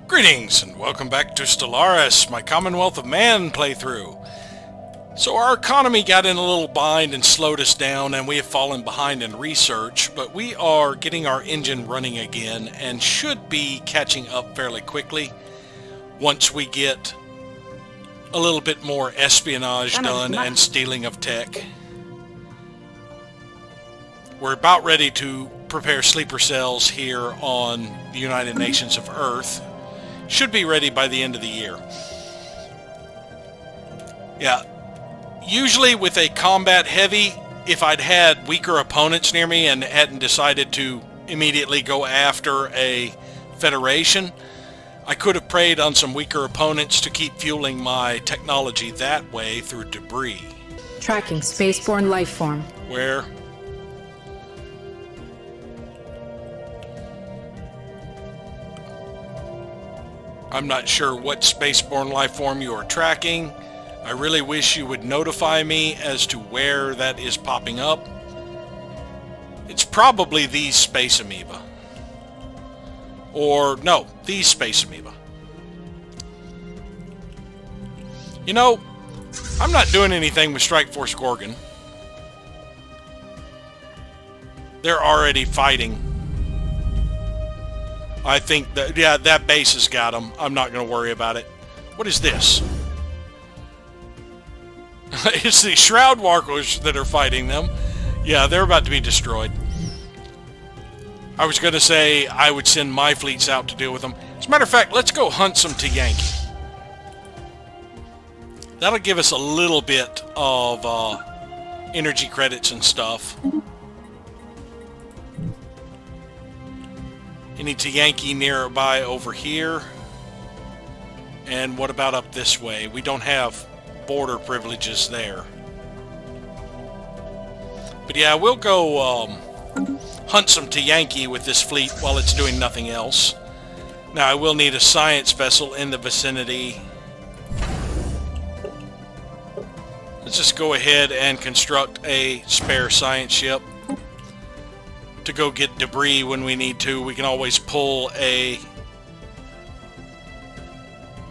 Greetings and welcome back to Stellaris, my Commonwealth of Man playthrough. So our economy got in a little bind and slowed us down, and we have fallen behind in research, but we are getting our engine running again and should be catching up fairly quickly once we get a little bit more espionage done and stealing of tech. We're about ready to prepare sleeper cells here on the United Nations of Earth. Should be ready by the end of the year. Yeah, usually with a combat heavy, if I'd had weaker opponents near me and hadn't decided to immediately go after a federation, I could have preyed on some weaker opponents to keep fueling my technology that way through debris. Tracking spaceborne life form. Where? I'm not sure what spaceborne life form you are tracking. I really wish you would notify me as to where that is popping up. It's probably these space amoeba. Or, no, these space amoeba. You know, I'm not doing anything with Strike Force Gorgon. They're already fighting. I think that, yeah, that base has got them. I'm not going to worry about it. What is this? It's the Shroud Walkers that are fighting them. Yeah, they're about to be destroyed. I was going to say I would send my fleets out to deal with them. As a matter of fact, let's go hunt some Yankee. That'll give us a little bit of energy credits and stuff. Any Yankee nearby over here? And what about up this way? We don't have border privileges there. But yeah, we'll go hunt some Yankee with this fleet while it's doing nothing else. Now I will need a science vessel in the vicinity. Let's just go ahead and construct a spare science ship to go get debris when we need to. We can always pull a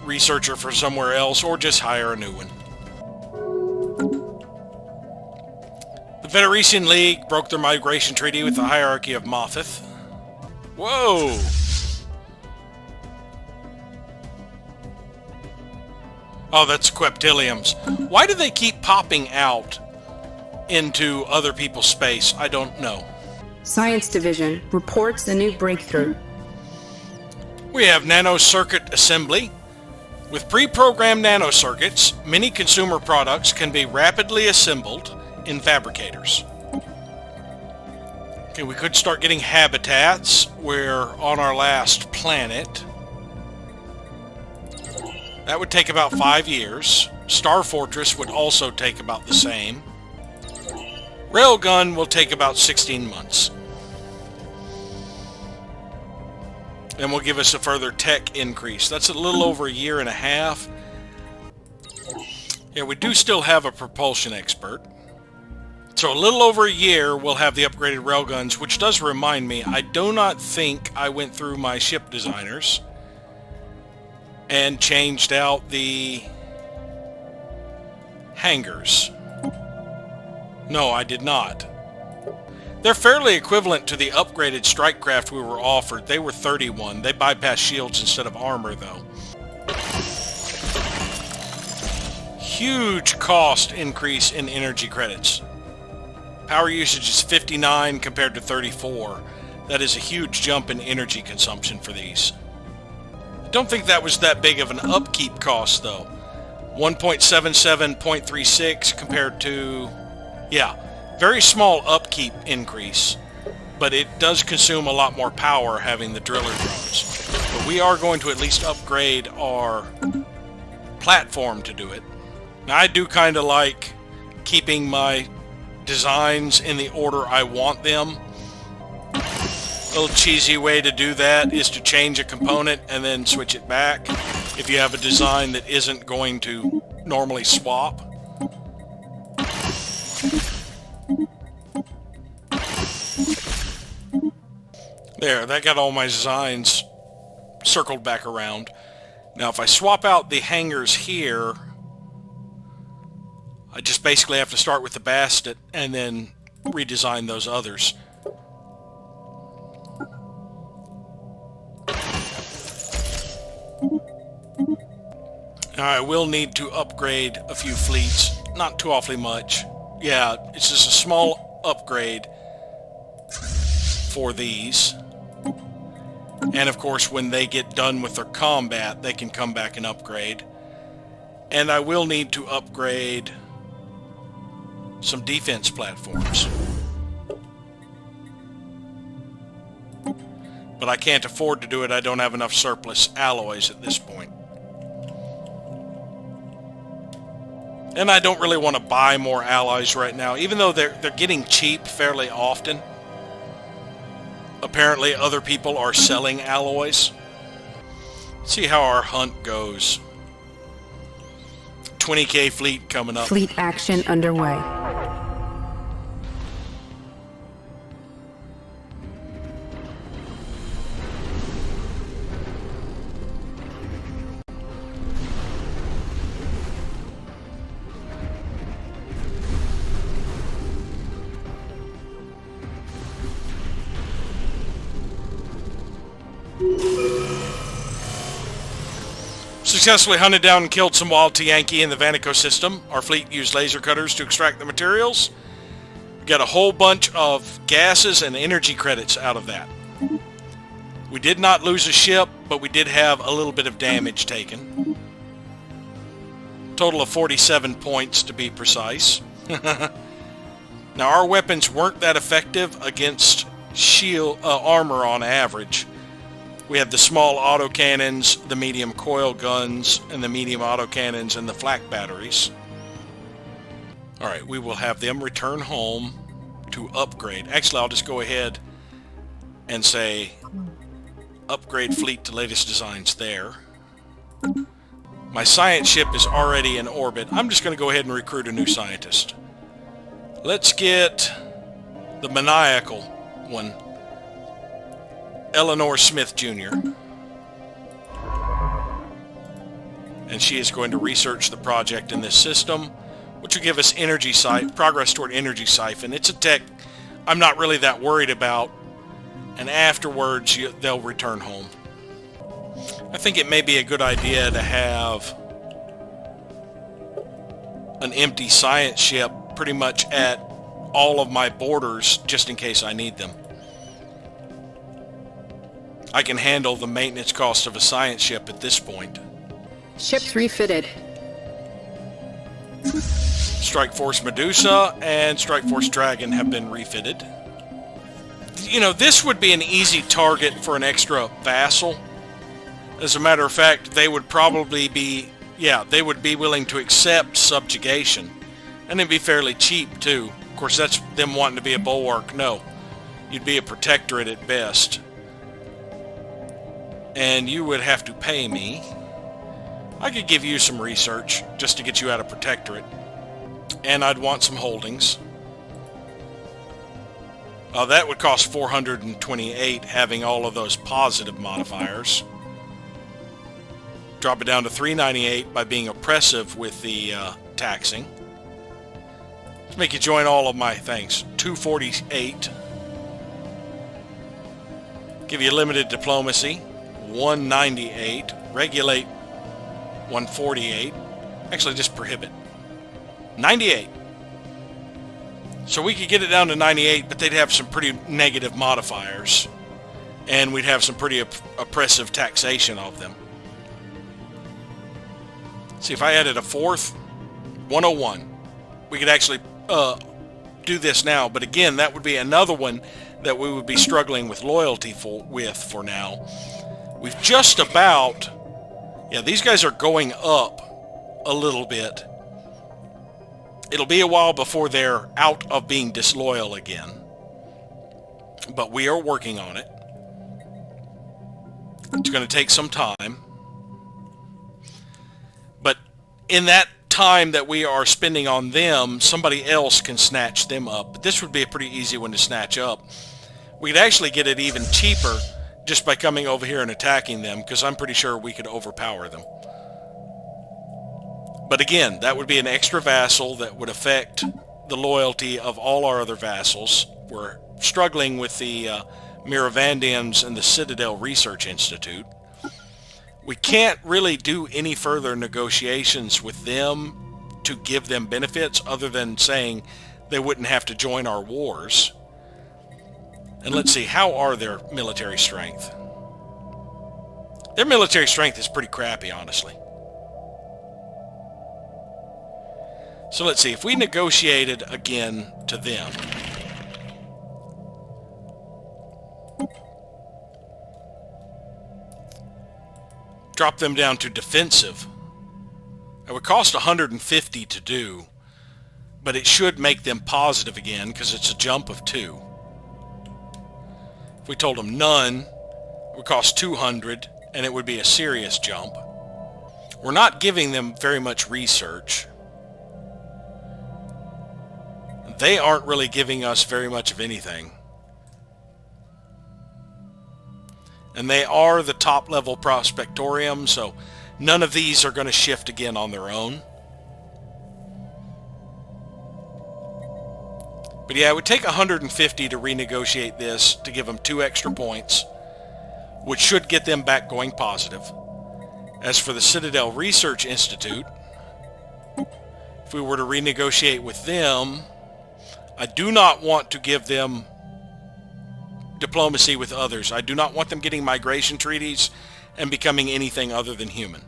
researcher from somewhere else or just hire a new one. The Federation League broke their migration treaty with the hierarchy of Mothith. Whoa! Oh, that's Queptiliums. Why do they keep popping out into other people's space? I don't know. Science Division reports a new breakthrough. We have nanocircuit assembly. With pre-programmed nanocircuits, many consumer products can be rapidly assembled in fabricators. Okay, we could start getting habitats. We're on our last planet. That would take about 5 years. Star Fortress would also take about the same. Railgun will take about 16 months. And will give us a further tech increase. That's a little over a year and a half. Yeah, we do still have a propulsion expert. So a little over a year, we'll have the upgraded railguns, which does remind me, I do not think I went through my ship designers and changed out the hangars. No, I did not. They're fairly equivalent to the upgraded strike craft we were offered. They were 31. They bypass shields instead of armor, though. Huge cost increase in energy credits. Power usage is 59 compared to 34. That is a huge jump in energy consumption for these. I don't think that was that big of an upkeep cost, though. 1.77, 0.36 compared to... yeah. Very small upkeep increase, but it does consume a lot more power having the driller drones. But we are going to at least upgrade our platform to do it. Now I do kind of like keeping my designs in the order I want them. A little cheesy way to do that is to change a component and then switch it back if you have a design that isn't going to normally swap. There, that got all my designs circled back around. Now if I swap out the hangars here, I just basically have to start with the basket and then redesign those others. Now I will need to upgrade a few fleets, not too awfully much. Yeah, it's just a small upgrade for these. And of course, when they get done with their combat, they can come back and upgrade. And I will need to upgrade some defense platforms. But I can't afford to do it. I don't have enough surplus alloys at this point. And I don't really want to buy more alloys right now, even though they're getting cheap fairly often. Apparently other people are selling alloys. Let's see how our hunt goes. 20k fleet coming up. Fleet action underway. Successfully hunted down and killed some wild Yankee in the Vanico system. Our fleet used laser cutters to extract the materials. We got a whole bunch of gases and energy credits out of that. We did not lose a ship, but we did have a little bit of damage taken. Total of 47 points to be precise. Now our weapons weren't that effective against shield armor on average. We have the small autocannons, the medium coil guns, and the medium autocannons and the flak batteries. Alright, we will have them return home to upgrade. Actually, I'll just go ahead and say upgrade fleet to latest designs there. My science ship is already in orbit. I'm just going to go ahead and recruit a new scientist. Let's get the maniacal one. Eleanor Smith Jr. And she is going to research the project in this system, which will give us progress toward energy siphon. It's a tech I'm not really that worried about, and afterwards they'll return home. I think it may be a good idea to have an empty science ship pretty much at all of my borders just in case I need them. I can handle the maintenance cost of a science ship at this point. Ships refitted. Strike Force Medusa and Strike Force Dragon have been refitted. You know, this would be an easy target for an extra vassal. As a matter of fact, they would probably be, they would be willing to accept subjugation. And it'd be fairly cheap, too. Of course, that's them wanting to be a bulwark. No. You'd be a protectorate at best. And you would have to pay me. I could give you some research just to get you out of protectorate. And I'd want some holdings. That would cost 428 having all of those positive modifiers. Drop it down to 398 by being oppressive with the taxing. Let's make you join all of my things. 248. Give you limited diplomacy. 198. Regulate 148. Actually, just prohibit. 98. So we could get it down to 98, but they'd have some pretty negative modifiers. And we'd have some pretty oppressive taxation of them. See, if I added a fourth, 101. We could actually do this now. But again, that would be another one that we would be struggling with loyalty for now. We've just about... Yeah, these guys are going up a little bit. It'll be a while before they're out of being disloyal again. But we are working on it. It's going to take some time. But in that time that we are spending on them, somebody else can snatch them up. But this would be a pretty easy one to snatch up. We could actually get it even cheaper just by coming over here and attacking them, because I'm pretty sure we could overpower them. But again, that would be an extra vassal that would affect the loyalty of all our other vassals. We're struggling with the Miravandians and the Citadel Research Institute. We can't really do any further negotiations with them to give them benefits other than saying they wouldn't have to join our wars. And let's see, how are their military strength? Their military strength is pretty crappy, honestly. So let's see, if we negotiated again to them, drop them down to defensive, it would cost 150 to do, but it should make them positive again because it's a jump of 2. If we told them none, it would cost 200 and it would be a serious jump. We're not giving them very much research. They aren't really giving us very much of anything. And they are the top level prospectorium, so none of these are going to shift again on their own. But yeah, it would take 150 to renegotiate this to give them 2 extra points, which should get them back going positive. As for the Citadel Research Institute, if we were to renegotiate with them, I do not want to give them diplomacy with others. I do not want them getting migration treaties and becoming anything other than human.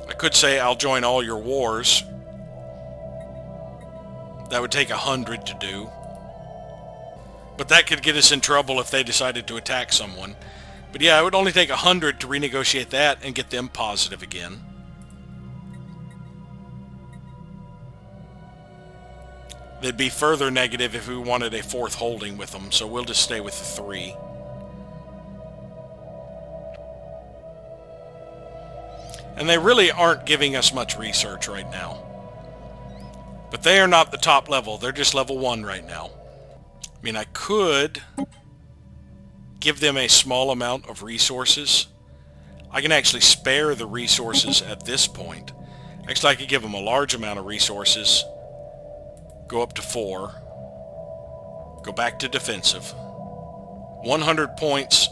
I could say I'll join all your wars. That would take 100 to do. But that could get us in trouble if they decided to attack someone. But yeah, it would only take 100 to renegotiate that and get them positive again. They'd be further negative if we wanted a 4th holding with them, so we'll just stay with the 3. And they really aren't giving us much research right now. But they are not the top level, they're just level 1 right now. I mean, I could give them a small amount of resources. I can actually spare the resources at this point. Actually, I could give them a large amount of resources. Go up to 4. Go back to defensive. 100 points,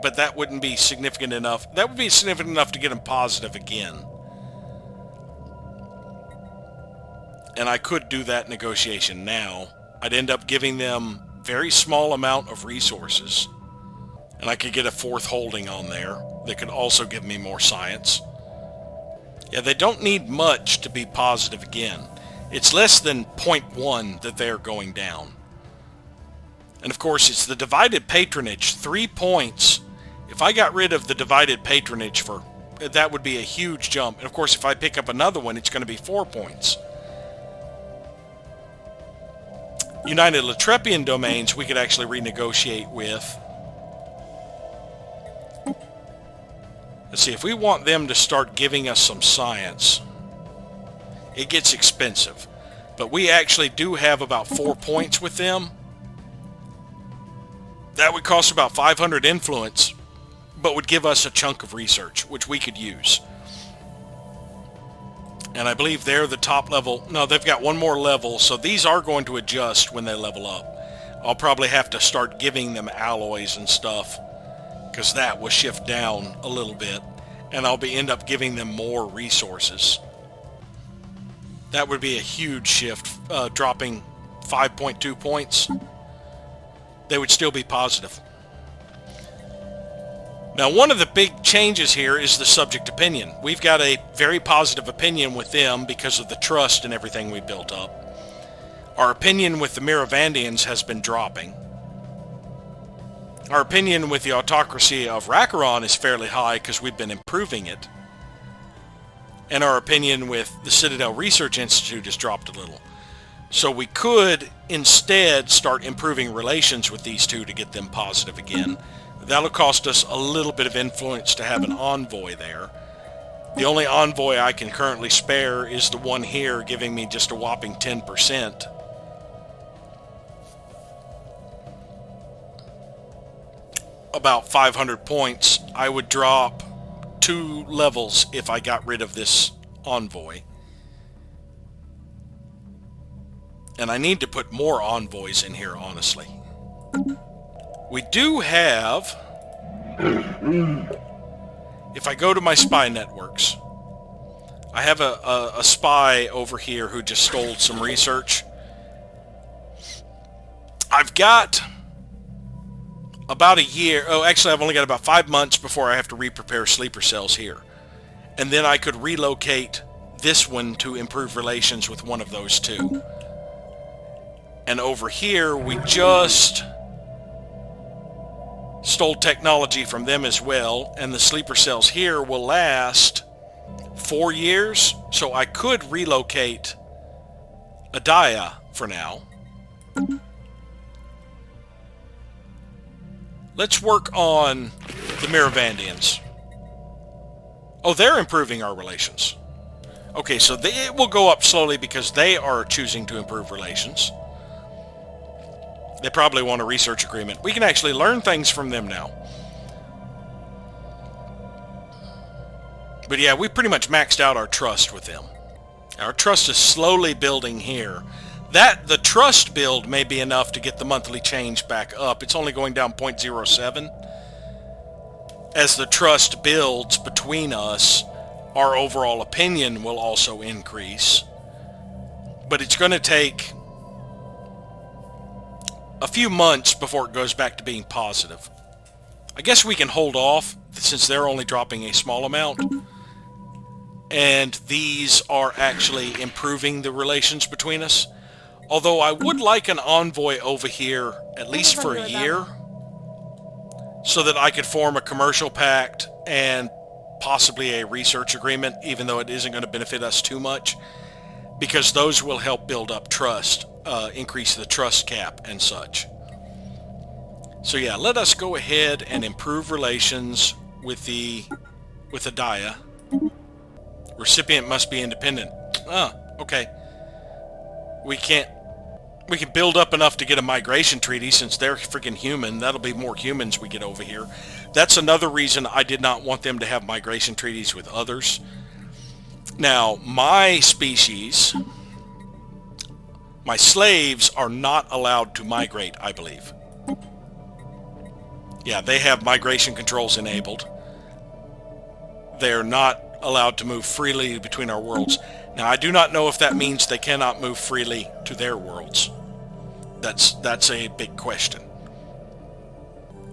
but that wouldn't be significant enough. That would be significant enough to get them positive again. And I could do that negotiation now. I'd end up giving them very small amount of resources. And I could get a 4th holding on there. They could also give me more science. Yeah, they don't need much to be positive again. It's less than 0.1 that they are going down. And of course, it's the divided patronage, 3 points. If I got rid of the divided patronage, that would be a huge jump. And of course, if I pick up another one, it's going to be 4 points. United Latrepian domains we could actually renegotiate with. Let's see, if we want them to start giving us some science, it gets expensive. But we actually do have about 4 points with them. That would cost about 500 influence, but would give us a chunk of research, which we could use. And I believe they're the top level. No, they've got one more level, so these are going to adjust when they level up. I'll probably have to start giving them alloys and stuff, because that will shift down a little bit, and I'll end up giving them more resources. That would be a huge shift, dropping 5.2 points. They would still be positive. Now, one of the big changes here is the subject opinion. We've got a very positive opinion with them because of the trust and everything we built up. Our opinion with the Miravandians has been dropping. Our opinion with the autocracy of Rakaron is fairly high because we've been improving it. And our opinion with the Citadel Research Institute has dropped a little. So we could instead start improving relations with these two to get them positive again. That'll cost us a little bit of influence to have an envoy there. The only envoy I can currently spare is the one here, giving me just a whopping 10%. about 500 points, I would drop 2 levels if I got rid of this envoy. And I need to put more envoys in here, honestly. We do have... If I go to my spy networks, I have a spy over here who just stole some research. I've got about a year... Oh, actually, I've only got about 5 months before I have to re-prepare sleeper cells here. And then I could relocate this one to improve relations with one of those two. And over here, we just stole technology from them as well, and the sleeper cells here will last 4 years, so I could relocate Adaya for now. Let's work on the Miravandians. Oh, they're improving our relations. Okay, so it will go up slowly because they are choosing to improve relations. They probably want a research agreement. We can actually learn things from them now. But yeah, we pretty much maxed out our trust with them. Our trust is slowly building here. The trust build may be enough to get the monthly change back up. It's only going down 0.07. As the trust builds between us, our overall opinion will also increase. But it's going to take a few months before it goes back to being positive. I guess we can hold off since they're only dropping a small amount. And these are actually improving the relations between us. Although I would like an envoy over here, at least for a year, so that I could form a commercial pact and possibly a research agreement, even though it isn't going to benefit us too much, because those will help build up trust, increase the trust cap and such. So yeah, let us go ahead and improve relations with the Adaya. Recipient must be independent. Ah, okay. We can build up enough to get a migration treaty since they're freaking human. That'll be more humans we get over here. That's another reason I did not want them to have migration treaties with others. Now, my species, my slaves are not allowed to migrate, I believe. Yeah, they have migration controls enabled. They're not allowed to move freely between our worlds. Now, I do not know if that means they cannot move freely to their worlds. That's a big question.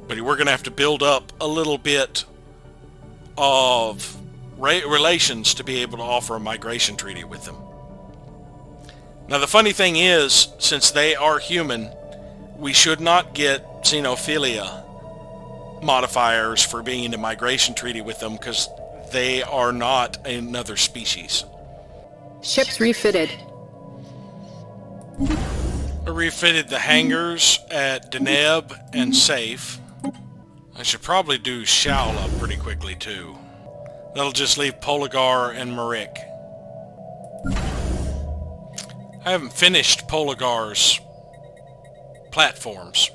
But we're going to have to build up a little bit of relations to be able to offer a migration treaty with them. Now, the funny thing is, since they are human, we should not get xenophilia modifiers for being in a migration treaty with them because they are not another species. Ships refitted. I refitted the hangars at Deneb and Safe. I should probably do Shaula pretty quickly too. That'll just leave Poligar and Marik. I haven't finished Poligar's platforms.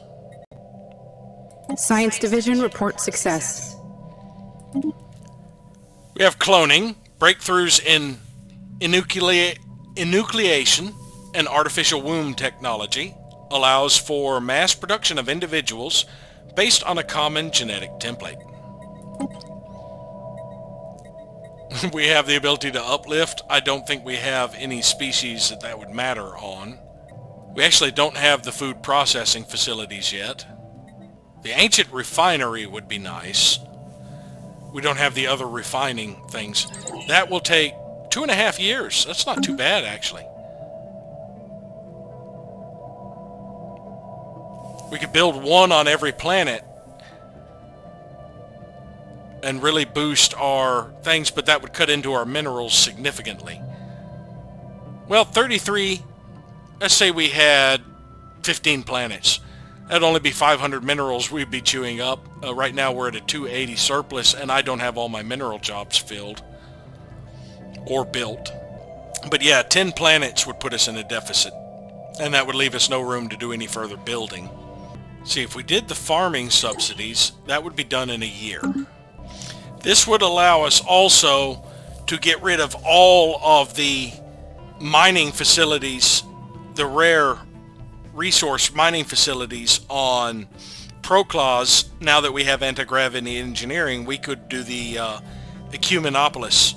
Science Division reports success. We have cloning, breakthroughs in enucleation, and artificial womb technology, allows for mass production of individuals based on a common genetic template. We have the ability to uplift. I don't think we have any species that would matter on. We actually don't have the food processing facilities yet. The ancient refinery would be nice. We don't have the other refining things. That will take 2.5 years. That's not too bad, actually. We could build one on every planet and really boost our things, but that would cut into our minerals significantly. Well, 33, let's say we had 15 planets. That'd only be 500 minerals we'd be chewing up. Right now we're at a 280 surplus, and I don't have all my mineral jobs filled or built. But yeah, 10 planets would put us in a deficit, and that would leave us no room to do any further building. See, if we did the farming subsidies, that would be done in a year. This would allow us also to get rid of all of the mining facilities, the rare resource mining facilities on Proclaws. Now that we have anti-gravity engineering, we could do the Ecumenopolis,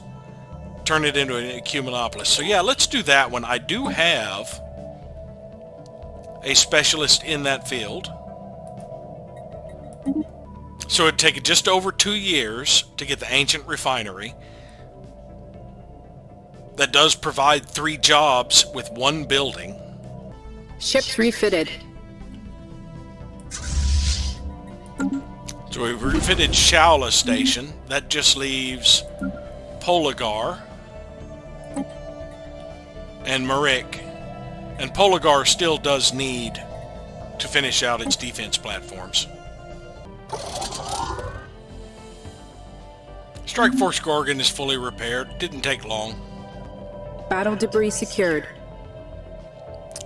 turn it into an Ecumenopolis. So yeah, let's do that one. I do have a specialist in that field. So it'd take just over 2 years to get the ancient refinery. That does provide 3 jobs with 1 building. Ships refitted. So we've refitted Shaula Station. That just leaves Poligar and Marik. And Poligar still does need to finish out its defense platforms. Strike Force Gorgon is fully repaired. Didn't take long. Battle debris secured.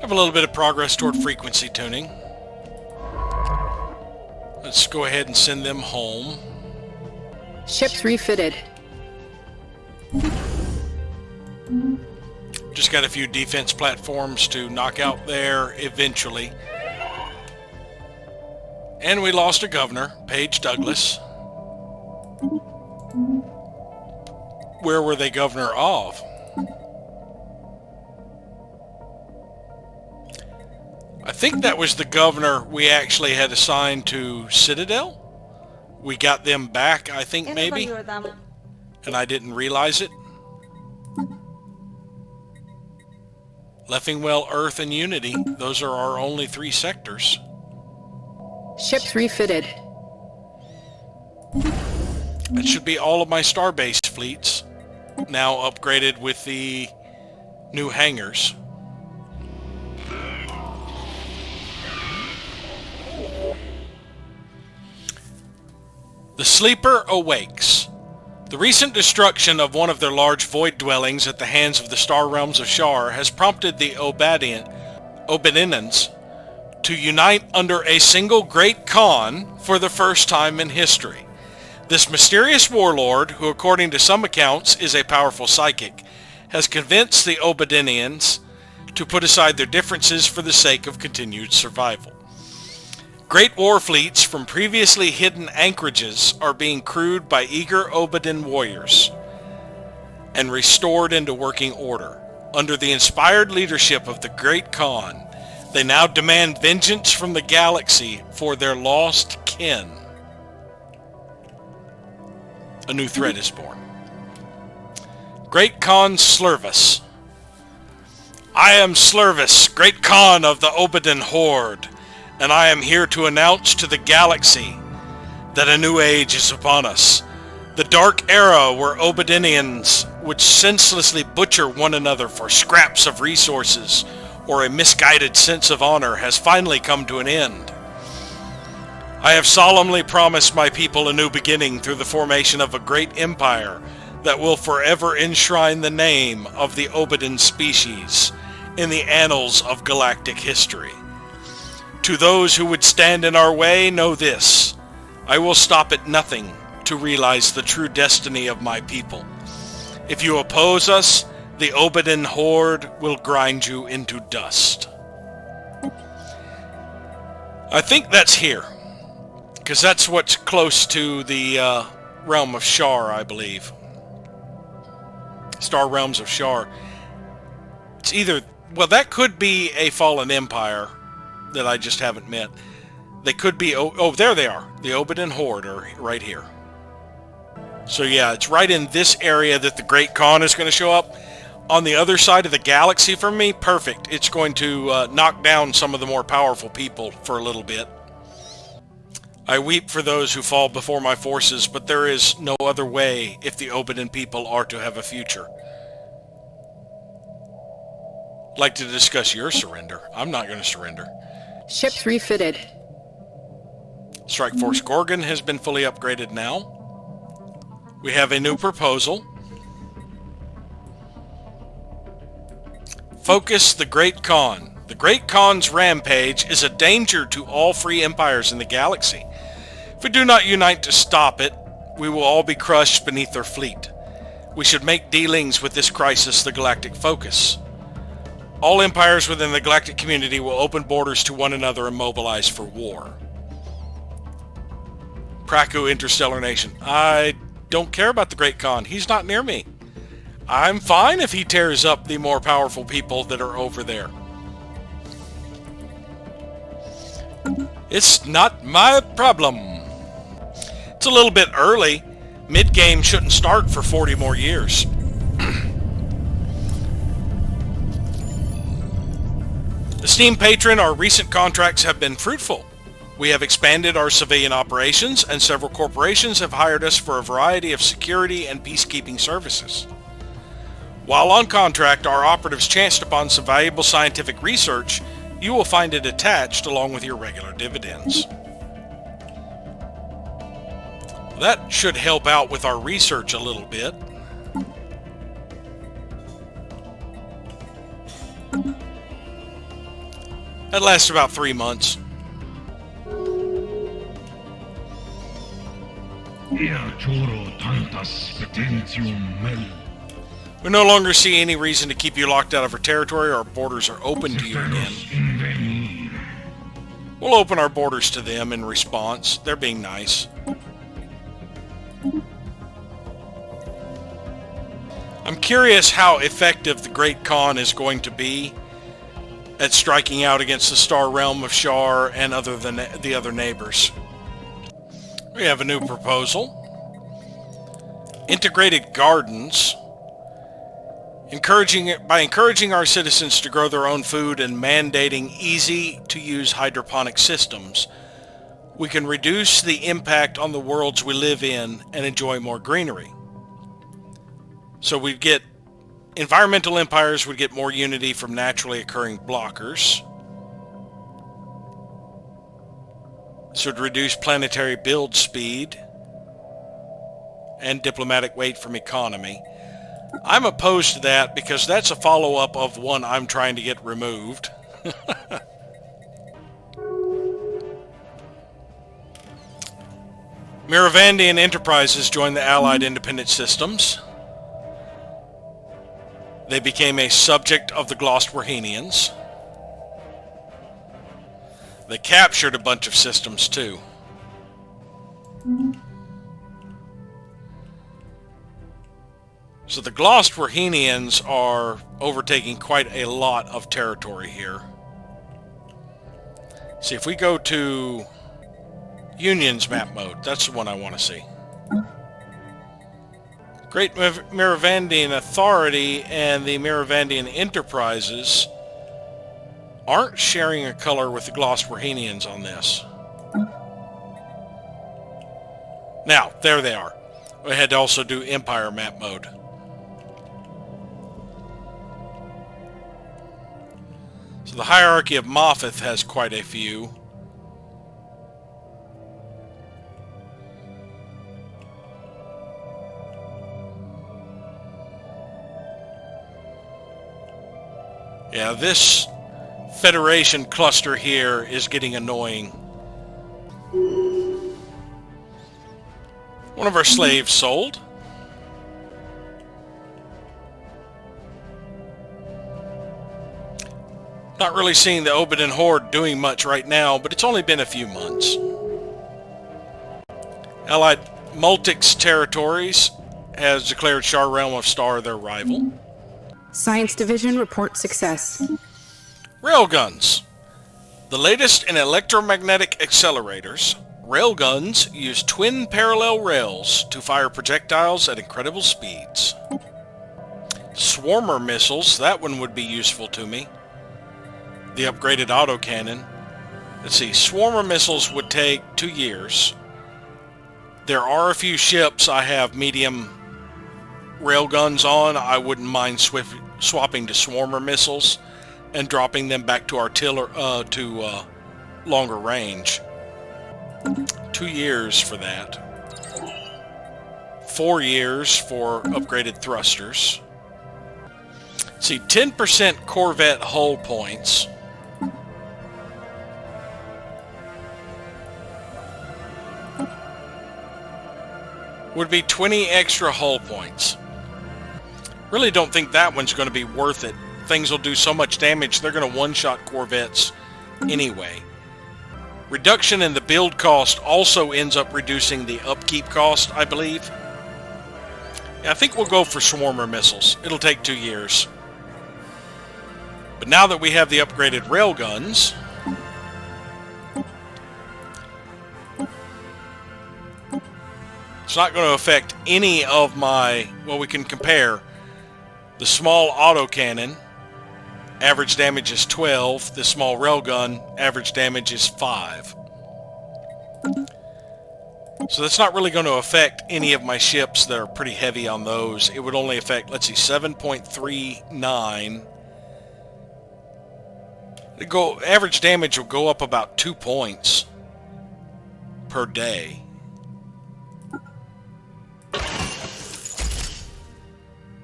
Have a little bit of progress toward frequency tuning. Let's go ahead and send them home. Ships refitted. Just got a few defense platforms to knock out there eventually. And we lost a governor, Paige Douglas. Where were they governor of? I think that was the governor we actually had assigned to Citadel. We got them back, I think, maybe. And I didn't realize it. Leffingwell, Earth, and Unity. Those are our only 3 sectors. Ships refitted. That should be all of my Starbase fleets. Now upgraded with the new hangars. The Sleeper awakes. The recent destruction of one of their large void dwellings at the hands of the Star Realms of Shar has prompted the Obedinans to unite under a single Great Khan for the first time in history. This mysterious warlord, who according to some accounts is a powerful psychic, has convinced the Obedinians to put aside their differences for the sake of continued survival. Great war fleets from previously hidden anchorages are being crewed by eager Obedin warriors and restored into working order. Under the inspired leadership of the Great Khan, they now demand vengeance from the galaxy for their lost kin. A new threat is born. Great Khan Slurvis. I am Slurvis, Great Khan of the Obedin Horde, and I am here to announce to the galaxy that a new age is upon us. The dark era where Obedinians would senselessly butcher one another for scraps of resources or a misguided sense of honor has finally come to an end. I have solemnly promised my people a new beginning through the formation of a great empire that will forever enshrine the name of the Obedin species in the annals of galactic history. To those who would stand in our way, know this: I will stop at nothing to realize the true destiny of my people. If you oppose us, the Obedin Horde will grind you into dust. I think that's here, because that's what's close to the realm of Shar, I believe. Star Realms of Shar. It's either, well, that could be a fallen empire that I just haven't met. They could be, oh, there they are. The Obedin Horde are right here. So yeah, it's right in this area that the Great Khan is going to show up. On the other side of the galaxy from me, perfect. It's going to knock down some of the more powerful people for a little bit. I weep for those who fall before my forces, but there is no other way if the Obedin people are to have a future. I'd like to discuss your surrender. I'm not going to surrender. Ships refitted. Strike Force Gorgon has been fully upgraded now. We have a new proposal. Focus the Great Khan. The Great Khan's rampage is a danger to all free empires in the galaxy. If we do not unite to stop it, we will all be crushed beneath their fleet. We should make dealings with this crisis the galactic focus. All empires within the galactic community will open borders to one another and mobilize for war. Praku Interstellar Nation. I don't care about the Great Khan. He's not near me. I'm fine if he tears up the more powerful people that are over there. It's not my problem. It's a little bit early. Mid-game shouldn't start for 40 more years. Esteemed patron, our recent contracts have been fruitful. We have expanded our civilian operations, and several corporations have hired us for a variety of security and peacekeeping services. While on contract, our operatives chanced upon some valuable scientific research. You will find it attached along with your regular dividends. That should help out with our research a little bit. That lasts about 3 months. We no longer see any reason to keep you locked out of our territory. Our borders are open to you again. We'll open our borders to them in response. They're being nice. I'm curious how effective the Great Khan is going to be at striking out against the Star Realm of Shar and the other neighbors. We have a new proposal. Integrated gardens. By encouraging our citizens to grow their own food and mandating easy-to-use hydroponic systems, we can reduce the impact on the worlds we live in and enjoy more greenery. So we'd get environmental empires would get more unity from naturally occurring blockers. This would reduce planetary build speed and diplomatic weight from economy. I'm opposed to that because that's a follow-up of one I'm trying to get removed. Miravandian Enterprises joined the Allied Independent Systems. They became a subject of the Glostwarhenians. They captured a bunch of systems too. So the Glostwarhenians are overtaking quite a lot of territory here. See, if we go to Union's map mode, that's the one I want to see. Great Miravandian Authority and the Miravandian Enterprises aren't sharing a color with the Glostwarhenians on this. Now, there they are. We had to also do Empire map mode. So the hierarchy of Moffith has quite a few. Yeah, this Federation cluster here is getting annoying. One of our slaves sold. Not really seeing the Obedin Horde doing much right now, but it's only been a few months. Allied Multix Territories has declared Shar Realm of Star their rival. Science Division reports success. Railguns. The latest in electromagnetic accelerators, railguns use twin parallel rails to fire projectiles at incredible speeds. Swarmer missiles, that one would be useful to me. The upgraded autocannon. Let's see, Swarmer missiles would take 2 years. There are a few ships I have medium railguns on. I wouldn't mind swapping to Swarmer missiles and dropping them back to longer range. 2 years for that. 4 years for upgraded thrusters. See, 10% Corvette hull points. would be 20 extra hull points. Really don't think that one's going to be worth it. Things will do so much damage, they're going to one-shot corvettes anyway. Reduction in the build cost also ends up reducing the upkeep cost, I believe. Yeah, I think we'll go for swarmer missiles. It'll take 2 years. But now that we have the upgraded railguns, it's not going to affect any of my... Well, we can compare. The small autocannon, average damage is 12. The small railgun, average damage is 5. So that's not really going to affect any of my ships that are pretty heavy on those. It would only affect, let's see, 7.39. Average damage will go up about 2 points per day.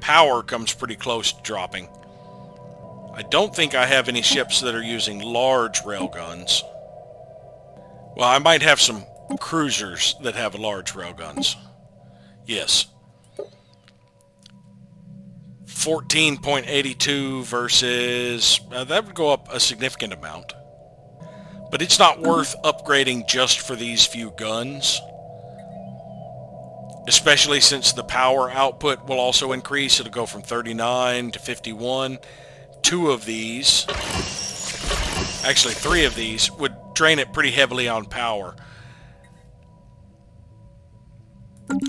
Power comes pretty close to dropping. I don't think I have any ships that are using large railguns. Well, I might have some cruisers that have large railguns. Yes. 14.82 versus... that would go up a significant amount. But it's not worth upgrading just for these few guns. Especially since the power output will also increase. It'll go from 39 to 51. 2 of these, actually 3 of these, would drain it pretty heavily on power.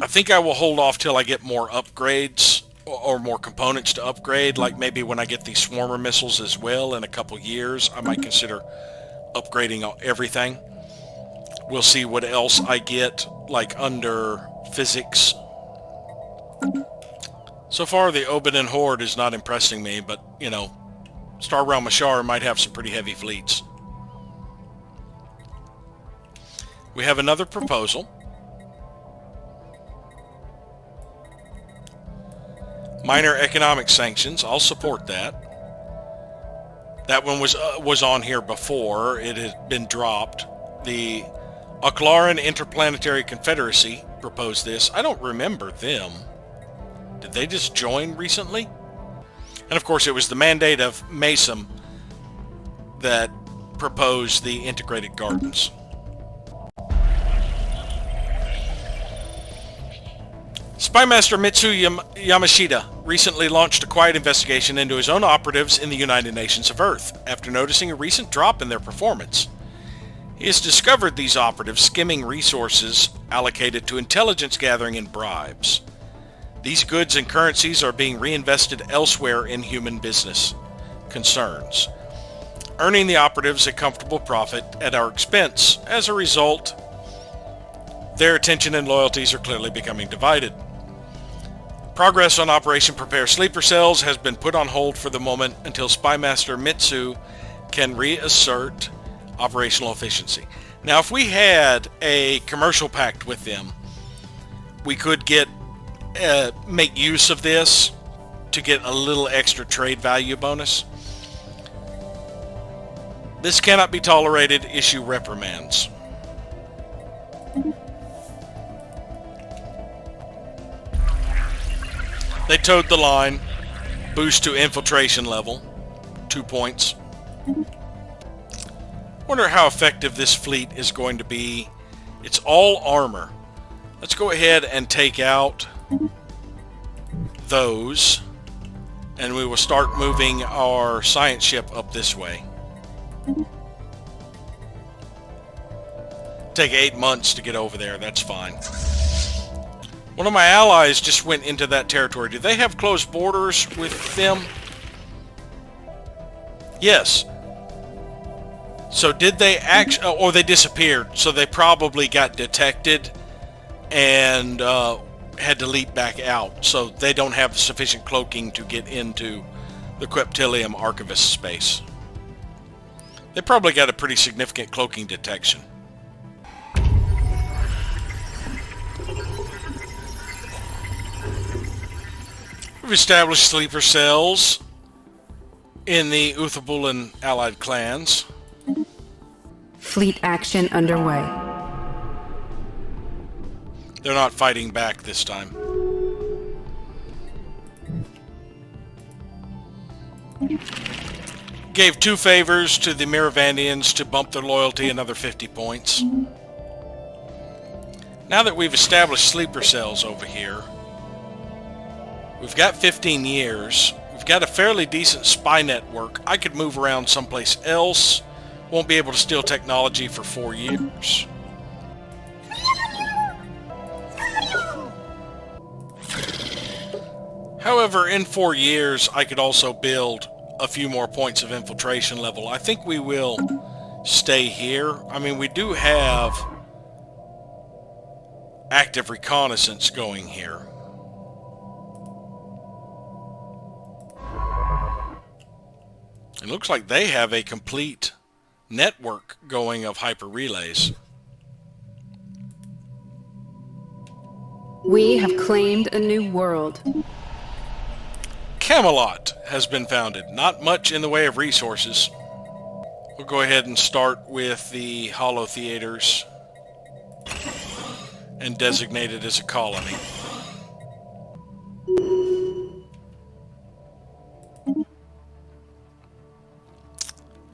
I think I will hold off till I get more upgrades or more components to upgrade, like maybe when I get these swarmer missiles as well in a couple years. I might consider upgrading everything. We'll see what else I get, like under physics. So far, the Oberlin Horde is not impressing me, but, you know, Star Realm Ashar might have some pretty heavy fleets. We have another proposal. Minor economic sanctions. I'll support that. That one was on here before. It had been dropped. The Oclaran Interplanetary Confederacy proposed this. I don't remember them. Did they just join recently? And of course, it was the mandate of Mason that proposed the integrated gardens. Spymaster Mitsu Yamashita recently launched a quiet investigation into his own operatives in the United Nations of Earth after noticing a recent drop in their performance. He has discovered these operatives skimming resources allocated to intelligence gathering and bribes. These goods and currencies are being reinvested elsewhere in human business concerns, earning the operatives a comfortable profit at our expense. As a result, their attention and loyalties are clearly becoming divided. Progress on Operation Prepare Sleeper Cells has been put on hold for the moment until Spymaster Mitsu can reassert operational efficiency. Now, if we had a commercial pact with them, we could make use of this to get a little extra trade value bonus. This cannot be tolerated. Issue reprimands. They towed the line. Boost to infiltration level. 2 points. Wonder how effective this fleet is going to be. It's all armor. Let's go ahead and take out those, and we will start moving our science ship up this way. Take 8 months to get over there. That's fine. One of my allies just went into that territory. Do they have close borders with them? Yes. So did they actually... or they disappeared. So they probably got detected and had to leap back out. So they don't have sufficient cloaking to get into the Queptilium Archivist space. They probably got a pretty significant cloaking detection. We've established sleeper cells in the Uthabulan allied clans. Fleet action underway. They're not fighting back this time. Gave 2 favors to the Miravandians to bump their loyalty another 50 points. Now that we've established sleeper cells over here, we've got 15 years. We've got a fairly decent spy network. I could move around someplace else. Won't be able to steal technology for 4 years. However, in 4 years, I could also build a few more points of infiltration level. I think we will stay here. I mean, we do have active reconnaissance going here. It looks like they have a complete network going of hyper relays. We have claimed a new world. Camelot has been founded. Not much in the way of resources. We'll go ahead and start with the Hollow Theaters and designate it as a colony.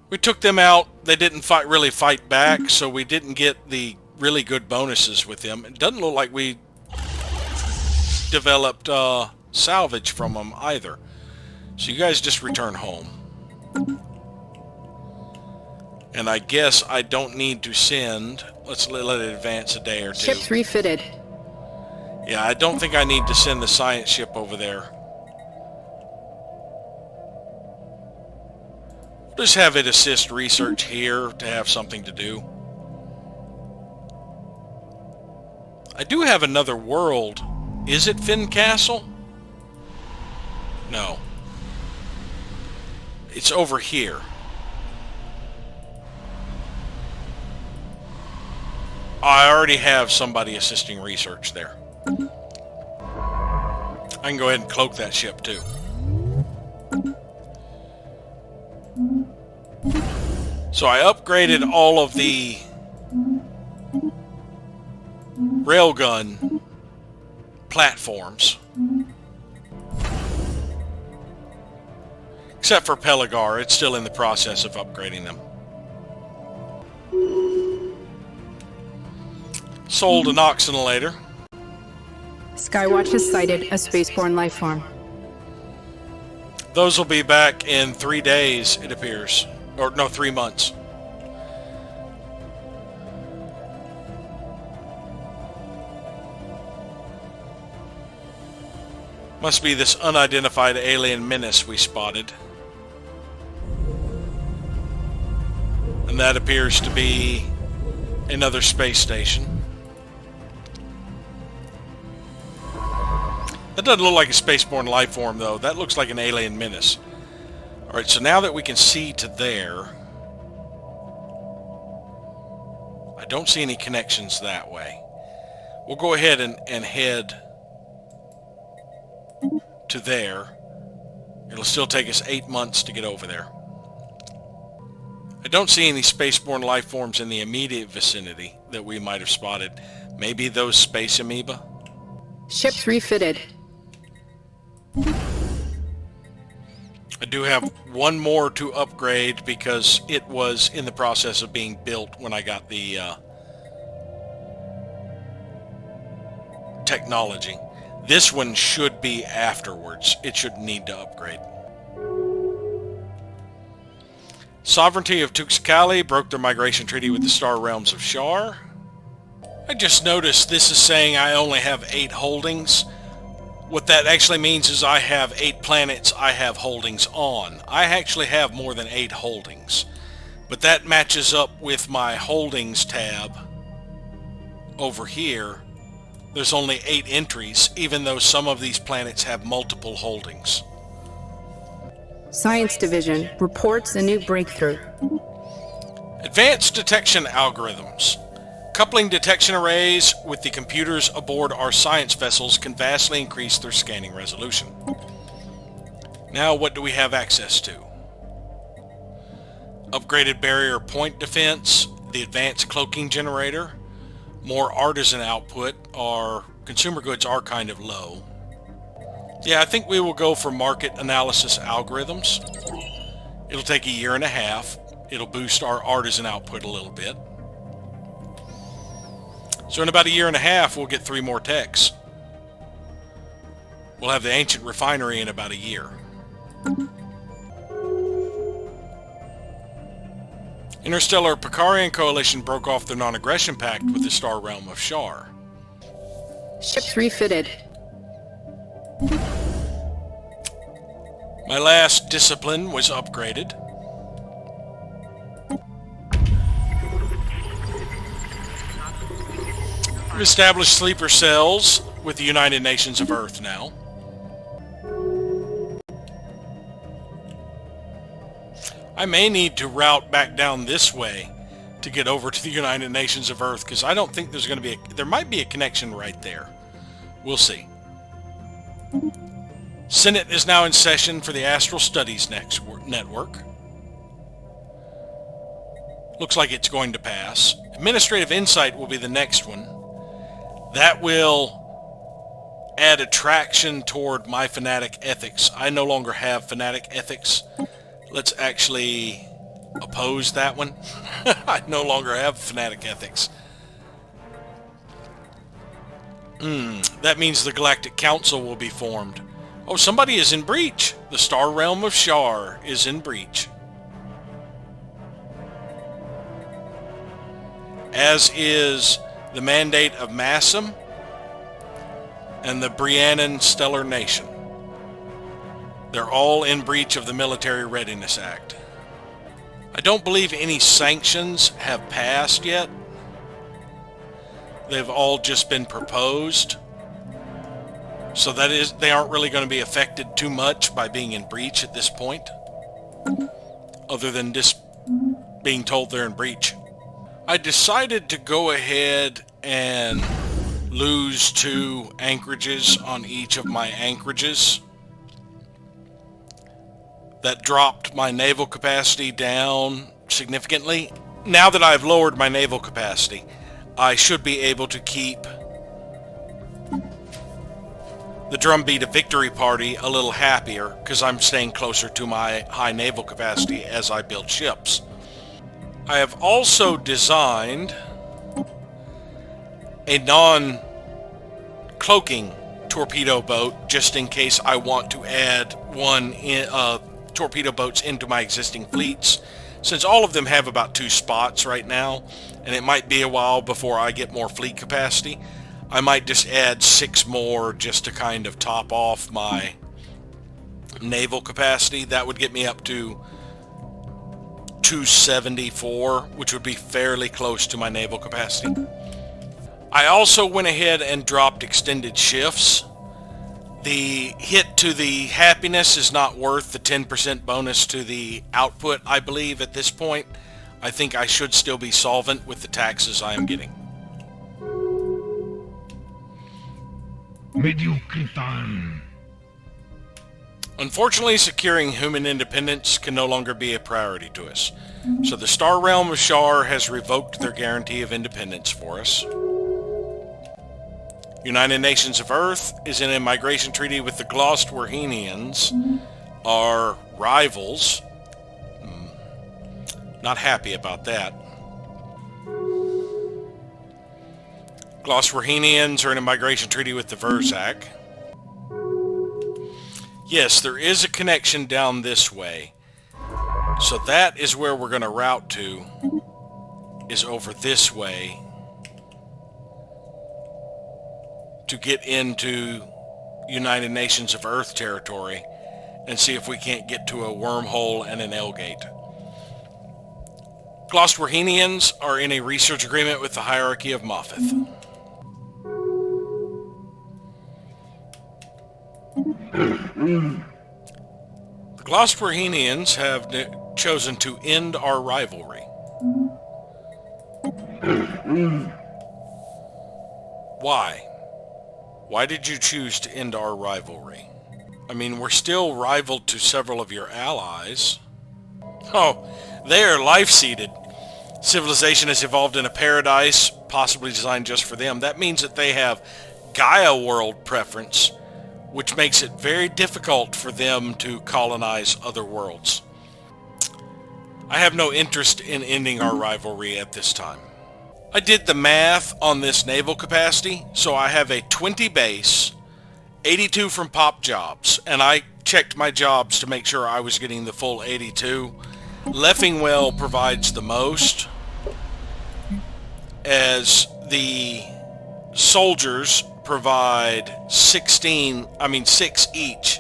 We took them out. They didn't really fight back, so we didn't get the really good bonuses with them. It doesn't look like we developed salvage from them either. So you guys just return home. And I guess I don't need to send... Let's let it advance a day or two. Ships refitted. Yeah, I don't think I need to send the science ship over there. We'll just have it assist research here to have something to do. I do have another world. Is it Finn Castle? No. It's over here. I already have somebody assisting research there. I can go ahead and cloak that ship too. So I upgraded all of the railgun platforms. Except for Pelagar, it's still in the process of upgrading them. Sold an oxygenator. Skywatch has sighted a spaceborne life form. Those will be back in 3 days, it appears. Or, no, 3 months. Must be this unidentified alien menace we spotted. And that appears to be another space station. That doesn't look like a spaceborne life form, though. That looks like an alien menace. Alright, so now that we can see to there, I don't see any connections that way. We'll go ahead and head to there. It'll still take us 8 months to get over there. I don't see any spaceborne life forms in the immediate vicinity that we might have spotted. Maybe those space amoeba? Ships refitted. I do have one more to upgrade because it was in the process of being built when I got the technology. This one should be afterwards. It should need to upgrade. Sovereignty of Tuxcali broke their migration treaty with the Star Realms of Shar. I just noticed this is saying I only have 8 holdings. What that actually means is I have 8 planets I have holdings on. I actually have more than 8 holdings. But that matches up with my holdings tab over here. There's only 8 entries, even though some of these planets have multiple holdings. Science Division reports a new breakthrough. Advanced detection algorithms. Coupling detection arrays with the computers aboard our science vessels can vastly increase their scanning resolution. Now what do we have access to? Upgraded barrier point defense, the advanced cloaking generator, more artisan output. Our consumer goods are kind of low. Yeah, I think we will go for market analysis algorithms. It'll take a year and a half. It'll boost our artisan output a little bit. So in about a year and a half, we'll get 3 more techs. We'll have the ancient refinery in about a year. Interstellar Picarian Coalition broke off their non-aggression pact with the star realm of Shar. Ships refitted. My last discipline was upgraded. We've established sleeper cells with the United Nations of Earth now. I may need to route back down this way to get over to the United Nations of Earth, because I don't think there's going to be there might be a connection right there. We'll see. Senate is now in session for the Astral Studies Network. Looks like it's going to pass. Administrative Insight will be the next one. That will add attraction toward my fanatic ethics. I no longer have fanatic ethics. Let's actually oppose that one. I no longer have fanatic ethics. That means the Galactic Council will be formed. Oh, somebody is in breach. The Star Realm of Shar is in breach. As is the Mandate of Massam and the Briannan Stellar Nation. They're all in breach of the Military Readiness Act. I don't believe any sanctions have passed yet. They've all just been proposed. So that is, they aren't really going to be affected too much by being in breach at this point. Other than just being told they're in breach. I decided to go ahead and lose 2 anchorages on each of my anchorages. That dropped my naval capacity down significantly. Now that I've lowered my naval capacity, I should be able to keep the Drumbeat of Victory party a little happier, because I'm staying closer to my high naval capacity as I build ships. I have also designed a non-cloaking torpedo boat, just in case I want to add torpedo boats into my existing fleets, since all of them have about 2 spots right now, and it might be a while before I get more fleet capacity. I might just add 6 more just to kind of top off my naval capacity. That would get me up to 274, which would be fairly close to my naval capacity. I also went ahead and dropped extended shifts. The hit to the happiness is not worth the 10% bonus to the output, I believe, at this point. I think I should still be solvent with the taxes I am getting. Unfortunately, securing human independence can no longer be a priority to us. So the Star Realm of Shar has revoked their guarantee of independence for us. United Nations of Earth is in a migration treaty with the Glostwarhenians, our rivals. Not happy about that. Glostwarhenians are in a migration treaty with the Verzak. Yes, there is a connection down this way. So that is where we're going to route to, is over this way, to get into United Nations of Earth territory and see if we can't get to a wormhole and an L-gate. Glostwarhenians are in a research agreement with the hierarchy of Moffith. The Glostwarhenians have chosen to end our rivalry. Why? Why did you choose to end our rivalry? I mean, we're still rivaled to several of your allies. Oh, they are life-seeded. Civilization has evolved in a paradise, possibly designed just for them. That means that they have Gaia world preference, which makes it very difficult for them to colonize other worlds. I have no interest in ending our rivalry at this time. I did the math on this naval capacity, so I have a 20 base, 82 from pop jobs, and I checked my jobs to make sure I was getting the full 82. Leffingwell provides the most, as the soldiers provide 6 each,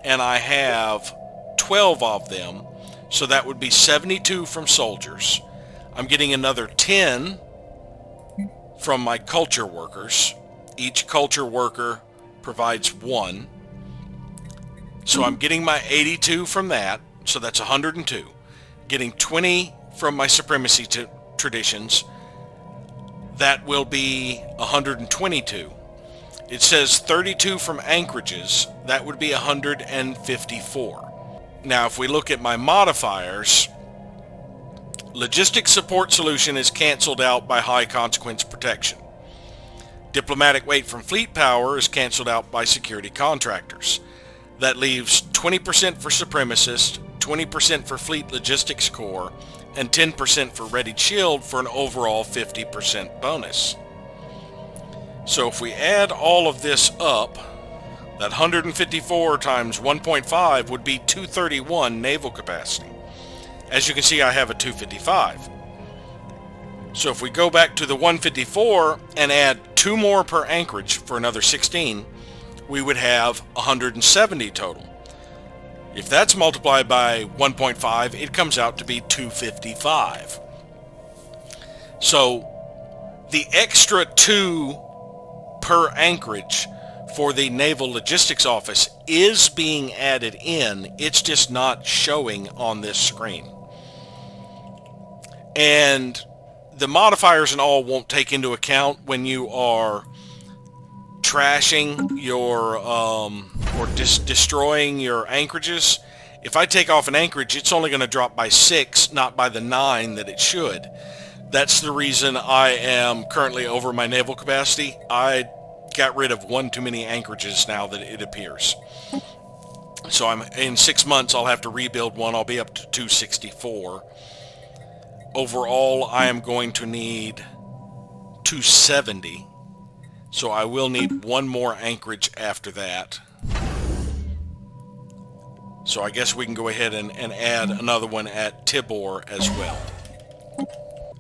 and I have 12 of them, so that would be 72 from soldiers. I'm getting another 10 from my culture workers. Each culture worker provides 1. So I'm getting my 82 from that, so that's 102. Getting 20 from my supremacy traditions, that will be 122. It says 32 from anchorages, that would be 154. Now if we look at my modifiers, logistics support solution is canceled out by high consequence protection. Diplomatic weight from fleet power is canceled out by security contractors. That leaves 20% for supremacist, 20% for fleet logistics core, and 10% for readied shield for an overall 50% bonus. So if we add all of this up, that 154 times 1.5 would be 231 naval capacity. As you can see, I have a 255. So if we go back to the 154 and add 2 more per anchorage for another 16, we would have 170 total. If that's multiplied by 1.5, it comes out to be 255. So the extra 2 per anchorage for the Naval Logistics Office is being added in. It's just not showing on this screen. And the modifiers and all won't take into account when you are trashing your or destroying your anchorages. If I take off an anchorage, it's only going to drop by 6, not by the 9 that it should. That's the reason I am currently over my naval capacity. I got rid of 1 too many anchorages now that it appears. So in 6 months I'll have to rebuild one. I'll be up to 264. Overall, I am going to need 270. So I will need 1 more anchorage after that. So I guess we can go ahead and add another one at Tibor as well.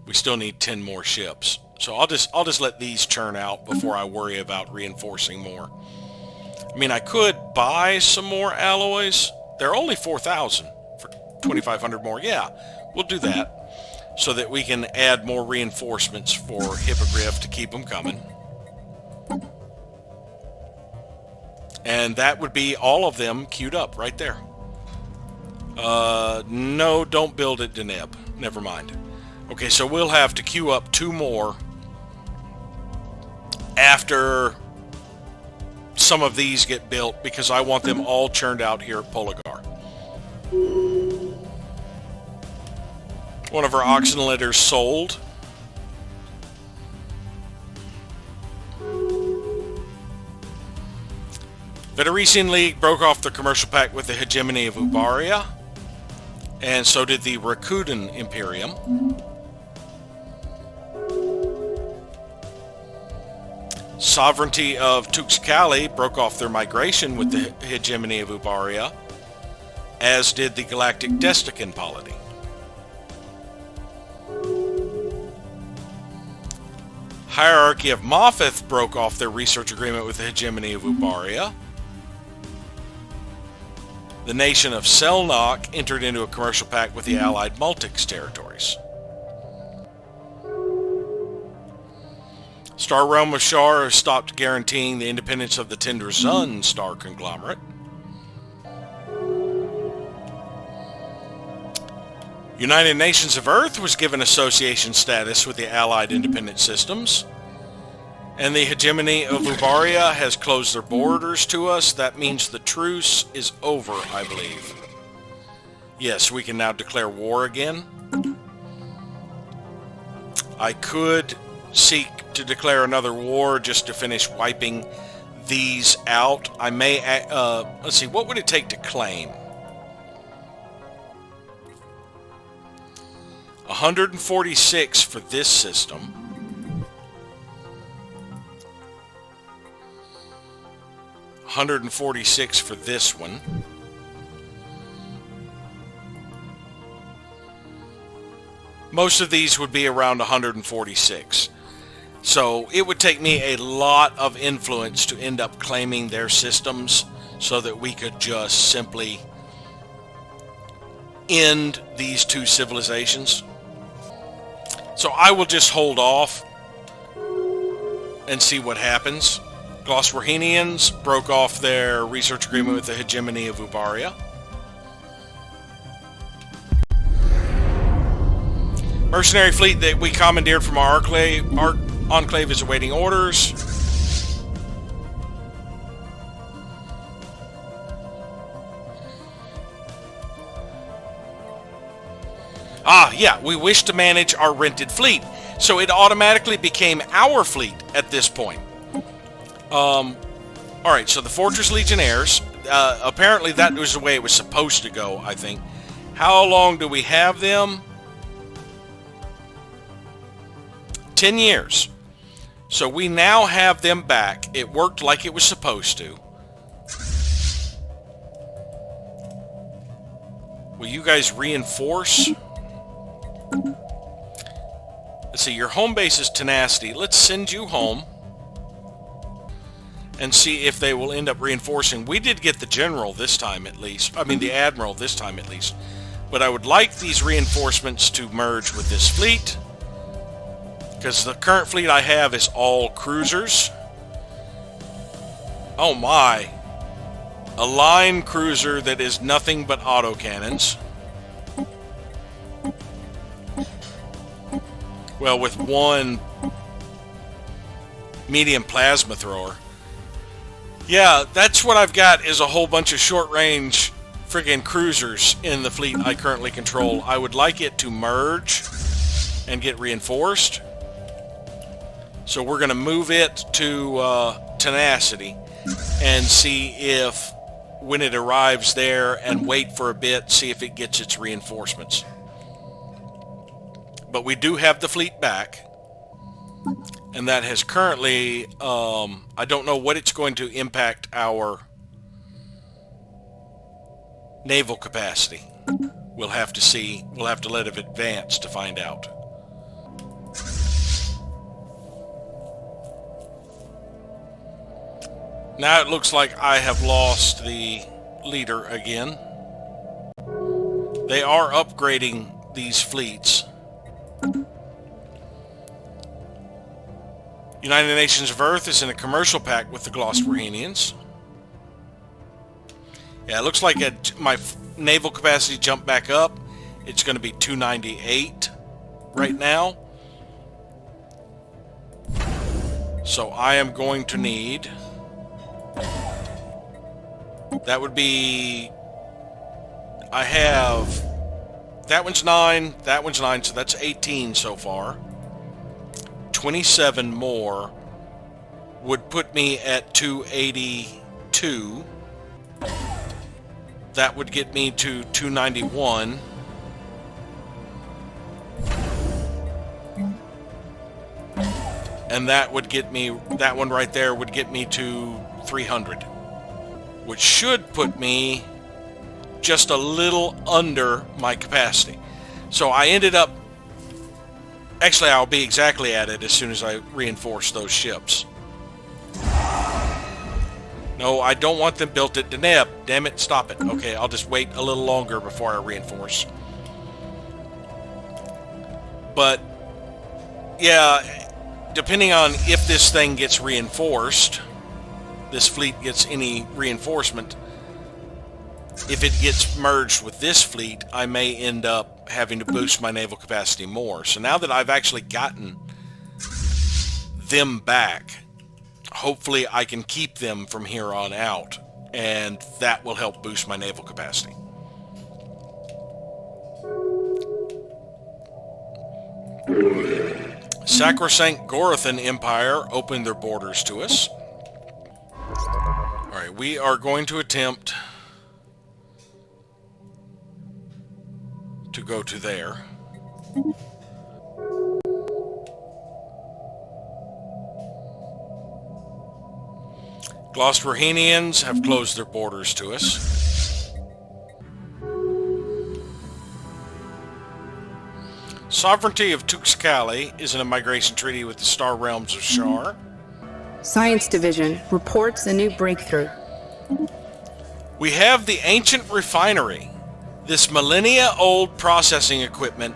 We still need 10 more ships. So I'll just let these churn out before I worry about reinforcing more. I mean, I could buy some more alloys. They're only 4,000 for 2,500 more. Yeah, we'll do that so that we can add more reinforcements for Hippogriff to keep them coming. And that would be all of them queued up right there. No, don't build at Deneb. Never mind. Okay, so we'll have to queue up 2 more after some of these get built, because I want them all churned out here at Poligar. One of our oxen litters sold. Federician League broke off the commercial pact with the hegemony of Ubaria, and so did the Rakuten Imperium. Sovereignty of Tuxcali broke off their migration with the hegemony of Ubaria, as did the Galactic Destican polity. Hierarchy of Moffith broke off their research agreement with the hegemony of Ubaria. The nation of Selnok entered into a commercial pact with the allied Multics territories. Star Realm of Shar has stopped guaranteeing the independence of the Tender Zun star conglomerate. United Nations of Earth was given association status with the Allied Independent Systems. And the hegemony of Ubaria has closed their borders to us. That means the truce is over, I believe. Yes, we can now declare war again. I could seek to declare another war just to finish wiping these out. I may, let's see, what would it take to claim? 146 for this system. 146 for this one. Most of these would be around 146. So it would take me a lot of influence to end up claiming their systems so that we could just simply end these two civilizations. So I will just hold off and see what happens. Glossworhenians broke off their research agreement with the hegemony of Ubaria. Mercenary fleet that we commandeered from our enclave is awaiting orders. Yeah, we wish to manage our rented fleet. So it automatically became our fleet at this point. Alright, so the Fortress Legionnaires, apparently that was the way it was supposed to go, I think. How long do we have them? 10 years. So we now have them back. It worked like it was supposed to. Will you guys reinforce? Let's see, your home base is Tenacity. Let's send you home and see if they will end up reinforcing. We did get the general this time at least. I mean the admiral this time at least. But I would like these reinforcements to merge with this fleet, because the current fleet I have is all cruisers. Oh my. A line cruiser that is nothing but autocannons. Well, with one medium plasma thrower. Yeah, that's what I've got, is a whole bunch of short-range friggin' cruisers in the fleet I currently control. I would like it to merge and get reinforced. So we're going to move it to Tenacity and see if, when it arrives there, and wait for a bit, see if it gets its reinforcements. But we do have the fleet back, and that has currently, I don't know what it's going to impact our naval capacity. We'll have to see. We'll have to let it advance to find out. Now it looks like I have lost the leader again. They are upgrading these fleets. United Nations of Earth is in a commercial pact with the Glossworhenians. Yeah, it looks like my naval capacity jumped back up. It's going to be 298 right now. So I am going to need... That would be... I have... That one's 9, that one's 9, so that's 18 so far. 27 more would put me at 282. That would get me to 291. And that would get me, that one right there would get me to 300. Which should put me just a little under my capacity. So I ended up, actually I'll be exactly at it as soon as I reinforce those ships. No, I don't want them built at Deneb. Damn it, stop it. Okay, I'll just wait a little longer before I reinforce. But, yeah, depending on if this thing gets reinforced, this fleet gets any reinforcement, if it gets merged with this fleet, I may end up having to boost my naval capacity more. So now that I've actually gotten them back, hopefully I can keep them from here on out, and that will help boost my naval capacity. Sacrosanct Gorathan Empire opened their borders to us. Alright, we are going to attempt to go to there. Gloucesterhenians have closed their borders to us. Sovereignty of Tuxcali is in a migration treaty with the Star Realms of Shar. Science Division reports a new breakthrough. We have the ancient refinery. This millennia-old processing equipment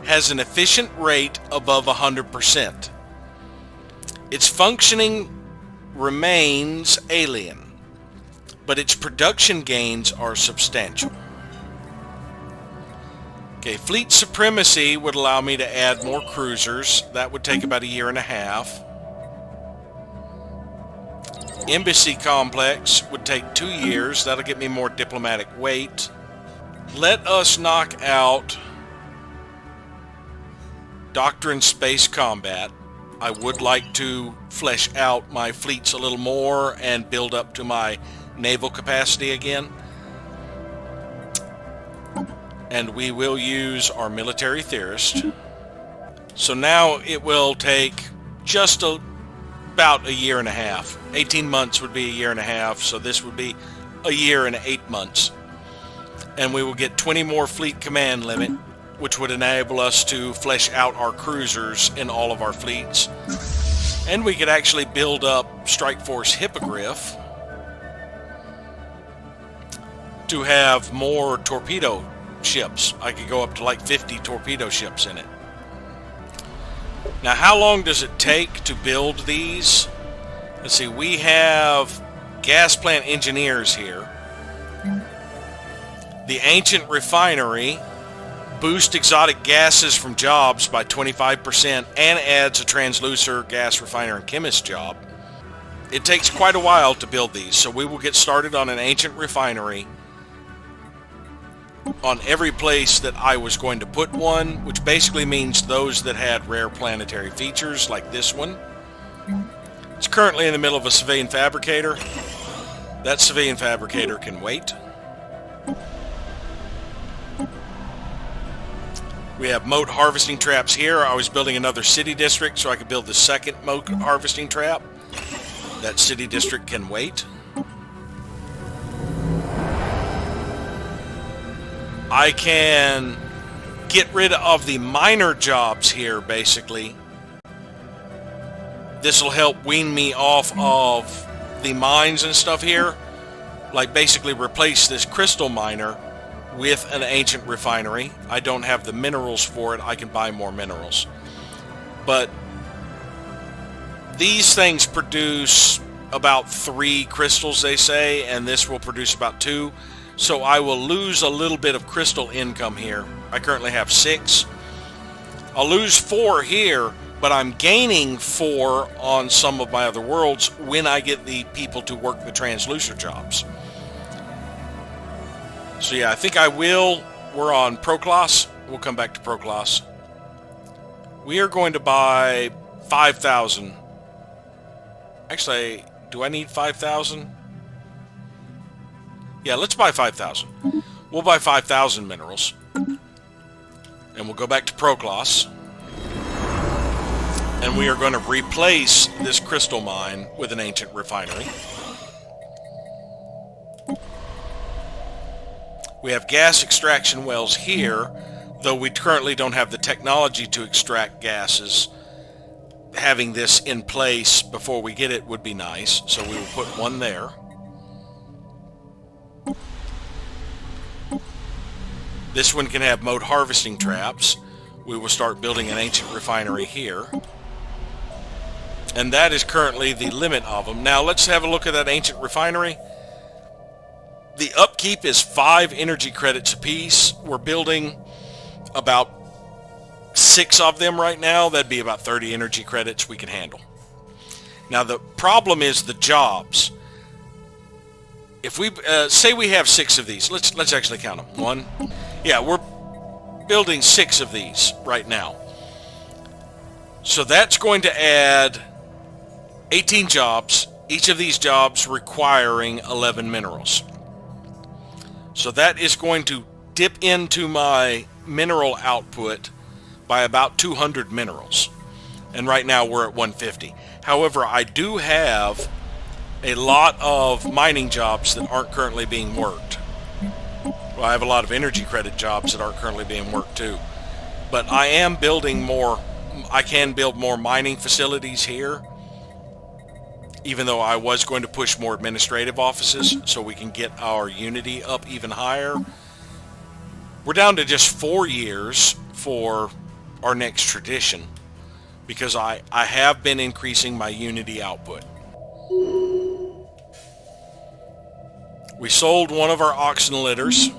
has an efficient rate above 100%. Its functioning remains alien, but its production gains are substantial. Okay, fleet supremacy would allow me to add more cruisers. That would take about a year and a half. Embassy complex would take 2 years. That'll get me more diplomatic weight. Let us knock out Doctrine Space Combat. I would like to flesh out my fleets a little more and build up to my naval capacity again. And we will use our military theorist. So now it will take just about a year and a half. 18 months would be a year and a half, so this would be a year and 8 months. And we will get 20 more fleet command limit, which would enable us to flesh out our cruisers in all of our fleets. And we could actually build up Strike Force Hippogriff to have more torpedo ships. I could go up to like 50 torpedo ships in it. Now, how long does it take to build these? Let's see, we have gas plant engineers here. The ancient refinery boosts exotic gases from jobs by 25% and adds a translucer gas refiner and chemist job. It takes quite a while to build these, so we will get started on an ancient refinery on every place that I was going to put one, which basically means those that had rare planetary features, like this one. It's currently in the middle of a civilian fabricator. That civilian fabricator can wait. We have moat harvesting traps here. I was building another city district so I could build the second moat harvesting trap. That city district can wait. I can get rid of the minor jobs here, basically. This will help wean me off of the mines and stuff here. Like, basically replace this crystal miner with an ancient refinery. I don't have the minerals for it. I can buy more minerals. But these things produce about 3 crystals, they say, and this will produce about 2. So I will lose a little bit of crystal income here. I currently have 6. I'll lose 4 here, but I'm gaining 4 on some of my other worlds when I get the people to work the translucer jobs. So yeah, I think I will. We're on Proclass. We'll come back to Proclass. We are going to buy 5,000. Actually, do I need 5,000? Yeah, let's buy 5,000. We'll buy 5,000 minerals. And we'll go back to Proclass. And we are going to replace this crystal mine with an ancient refinery. We have gas extraction wells here, though we currently don't have the technology to extract gases. Having this in place before we get it would be nice, so we will put one there. This one can have moat harvesting traps. We will start building an ancient refinery here. And that is currently the limit of them. Now let's have a look at that ancient refinery. The upkeep is 5 energy credits apiece. We're building about 6 of them right now. That'd be about 30 energy credits we can handle. Now the problem is the jobs. If we say we have 6 of these, let's actually count them. 1. Yeah, we're building 6 of these right now. So that's going to add 18 jobs, each of these jobs requiring 11 minerals. So that is going to dip into my mineral output by about 200 minerals. And right now we're at 150. However, I do have a lot of mining jobs that aren't currently being worked. Well, I have a lot of energy credit jobs that aren't currently being worked too. But I am building more. I can build more mining facilities here, even though I was going to push more administrative offices so we can get our unity up even higher. We're down to just 4 years for our next tradition because I have been increasing my unity output. We sold one of our oxen litters.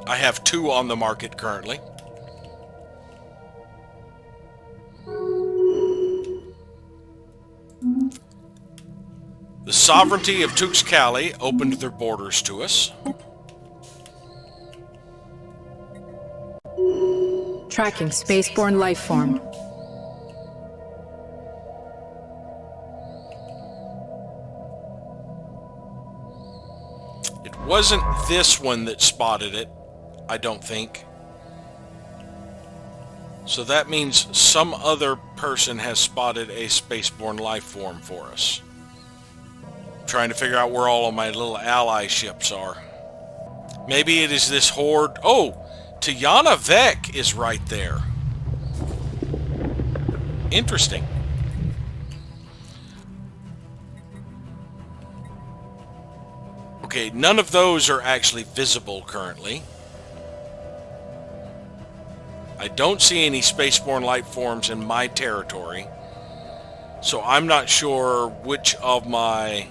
I have 2 on the market currently. The sovereignty of Tuxcali opened their borders to us. Tracking spaceborne life form. It wasn't this one that spotted it, I don't think. So that means some other person has spotted a spaceborne life form for us. I'm trying to figure out where all of my little ally ships are. Maybe it is this horde. Oh, Tiana Vec is right there. Interesting. Okay, none of those are actually visible currently. I don't see any spaceborne life forms in my territory, so I'm not sure which of my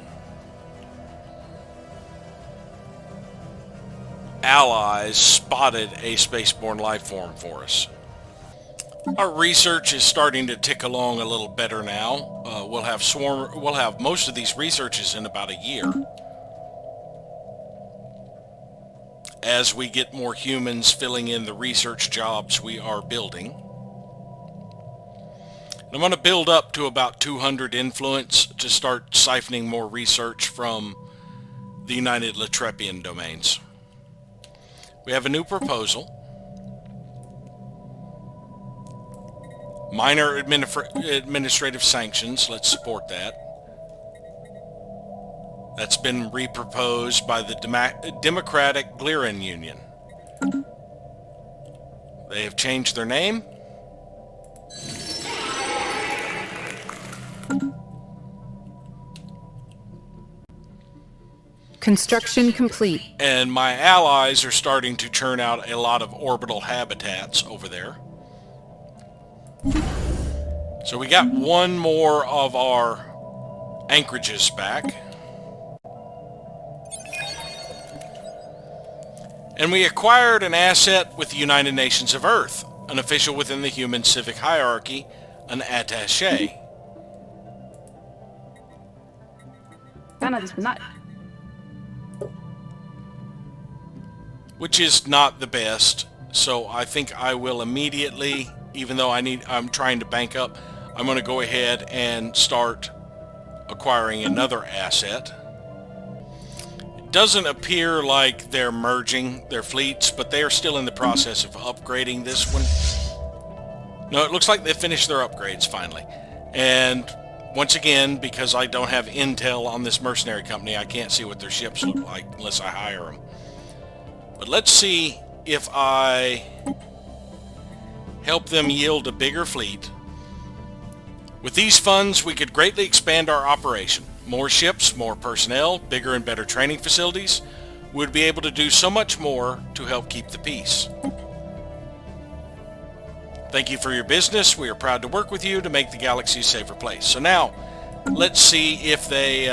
allies spotted a spaceborne life form for us. Our research is starting to tick along a little better now. We'll have most of these researches in about a year. As we get more humans filling in the research jobs we are building. I'm going to build up to about 200 influence to start siphoning more research from the United Latrepian domains. We have a new proposal. Minor administrative sanctions, let's support that. That's been reproposed by the Democratic Glirin Union. They have changed their name. Construction complete. And my allies are starting to churn out a lot of orbital habitats over there. So we got one more of our anchorages back. And we acquired an asset with the United Nations of Earth, an official within the human civic hierarchy, an attaché. Which is not the best, so I think I will immediately, even though I'm trying to bank up, I'm going to go ahead and start acquiring another asset. Doesn't appear like they're merging their fleets, but they are still in the process of upgrading this one. No, it looks like they finished their upgrades finally. And once again, because I don't have intel on this mercenary company, I can't see what their ships look like unless I hire them. But let's see if I help them yield a bigger fleet. With these funds, we could greatly expand our operation. More ships, more personnel, bigger and better training facilities. We would be able to do so much more to help keep the peace. Thank you for your business. We are proud to work with you to make the galaxy a safer place. So now, let's see if they...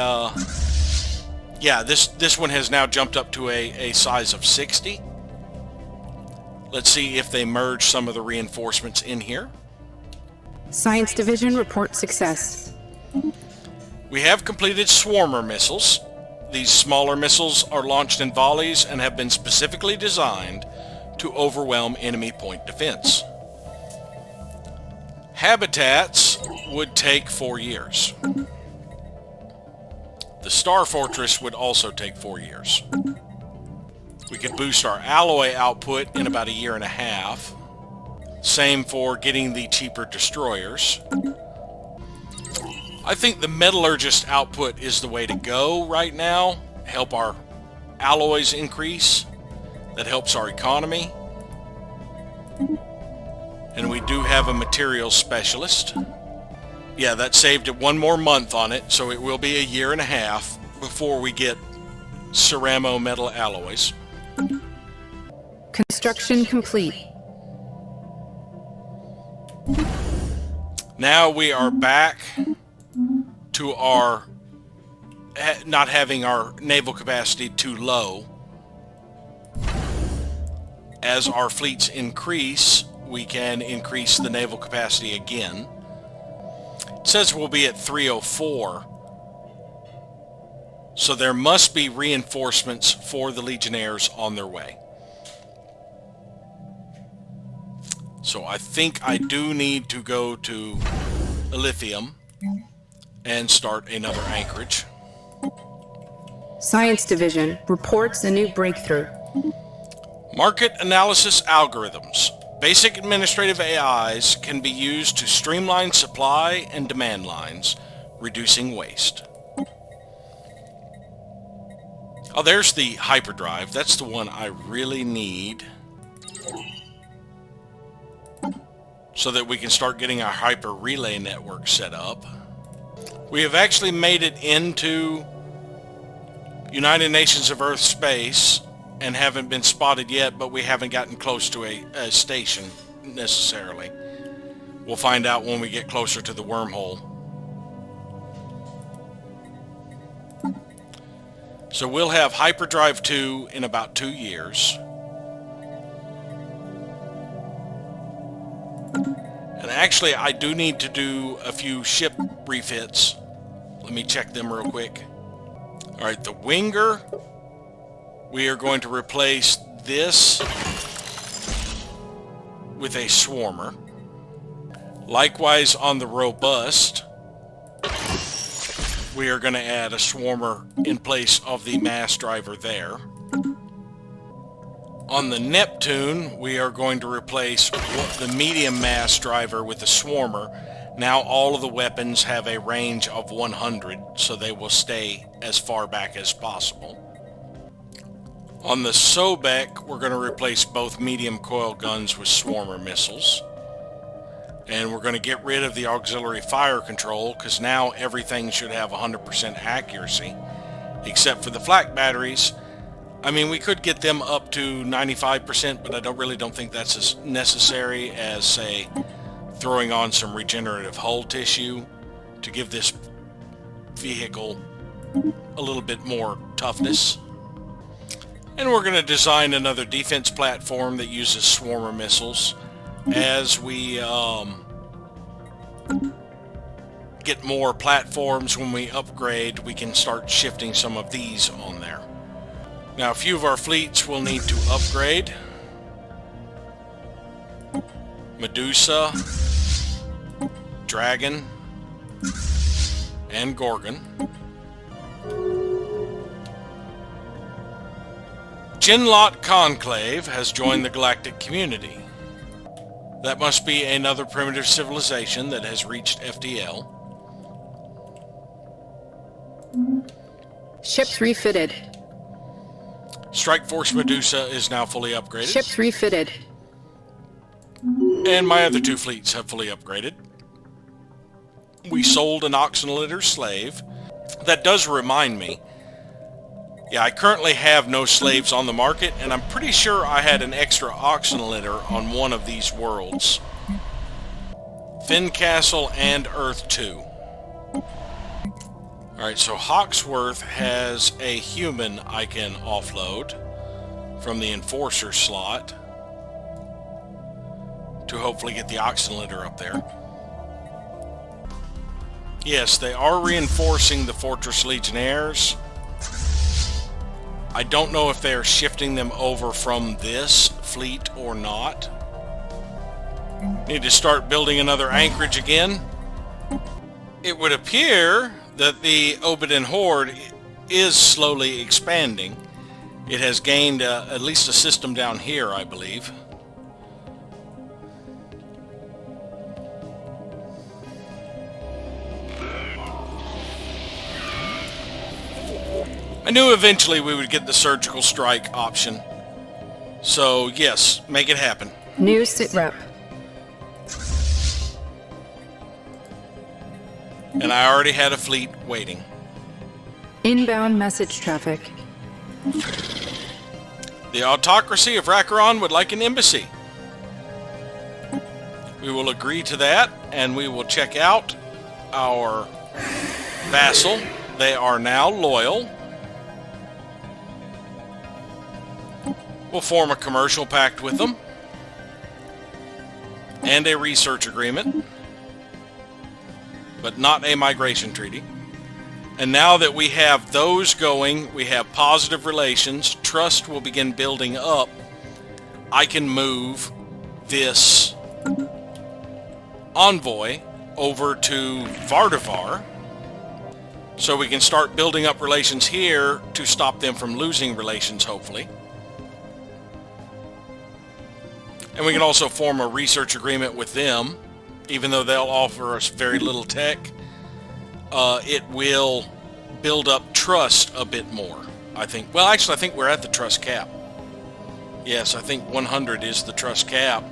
yeah, this one has now jumped up to a size of 60. Let's see if they merge some of the reinforcements in here. Science Division report success. We have completed swarmer missiles. These smaller missiles are launched in volleys and have been specifically designed to overwhelm enemy point defense. Habitats would take 4 years. The Star Fortress would also take 4 years. We could boost our alloy output in about a year and a half. Same for getting the cheaper destroyers. I think the metallurgist output is the way to go right now. Help our alloys increase. That helps our economy. And we do have a materials specialist. Yeah, that saved it 1 more month on it, so it will be a year and a half before we get ceramo metal alloys. Construction complete. Now we are back to our not having our naval capacity too low. As our fleets increase, we can increase the naval capacity again. It says we'll be at 304. So there must be reinforcements for the Legionnaires on their way. So I think I do need to go to Lithium and start another anchorage. Science Division reports a new breakthrough. Market analysis algorithms. Basic administrative AIs can be used to streamline supply and demand lines, reducing waste. Oh, there's the hyperdrive. That's the one I really need, so that we can start getting our hyper relay network set up. We have actually made it into United Nations of Earth space and haven't been spotted yet, but we haven't gotten close to a station necessarily. We'll find out when we get closer to the wormhole. So we'll have Hyperdrive 2 in about 2 years. And actually, I do need to do a few ship refits. Let me check them real quick. Alright, the Winger. We are going to replace this with a Swarmer. Likewise, on the Robust, we are going to add a Swarmer in place of the mass driver there. On the Neptune, we are going to replace the medium mass driver with the Swarmer. Now all of the weapons have a range of 100, so they will stay as far back as possible. On the Sobek, we're going to replace both medium coil guns with Swarmer missiles. And we're going to get rid of the auxiliary fire control, because now everything should have 100% accuracy, except for the flak batteries. I mean, we could get them up to 95%, but I really don't think that's as necessary as, say, throwing on some regenerative hull tissue to give this vehicle a little bit more toughness. And we're going to design another defense platform that uses Swarmer missiles. As we get more platforms when we upgrade, we can start shifting some of these on there. Now, a few of our fleets will need to upgrade. Medusa, Dragon, and Gorgon. Jinlot Conclave has joined the galactic community. That must be another primitive civilization that has reached FDL. Ships refitted. Strike Force Medusa is now fully upgraded. Ships refitted. And my other 2 fleets have fully upgraded. We sold an Oxenlitter slave. That does remind me. Yeah, I currently have no slaves on the market, and I'm pretty sure I had an extra Oxenlitter on one of these worlds. Fincastle and Earth 2. Alright, so Hawksworth has a human I can offload from the Enforcer slot to hopefully get the Oxenlitter up there. Yes, they are reinforcing the Fortress Legionnaires. I don't know if they are shifting them over from this fleet or not. Need to start building another anchorage again. It would appear that the Obsidian Horde is slowly expanding. It has gained at least a system down here, I believe. I knew eventually we would get the surgical strike option. So yes, make it happen. New sit rep. And I already had a fleet waiting. Inbound message traffic. The autocracy of Rakaron would like an embassy. We will agree to that, and we will check out our vassal. They are now loyal. We'll form a commercial pact with them. And a research agreement. But not a migration treaty. And now that we have those going, we have positive relations, trust will begin building up, I can move this envoy over to Vardavar, so we can start building up relations here to stop them from losing relations, hopefully. And we can also form a research agreement with them. Even though they'll offer us very little tech, it will build up trust a bit more, I think. Well, actually, I think we're at the trust cap. Yes, I think 100 is the trust cap,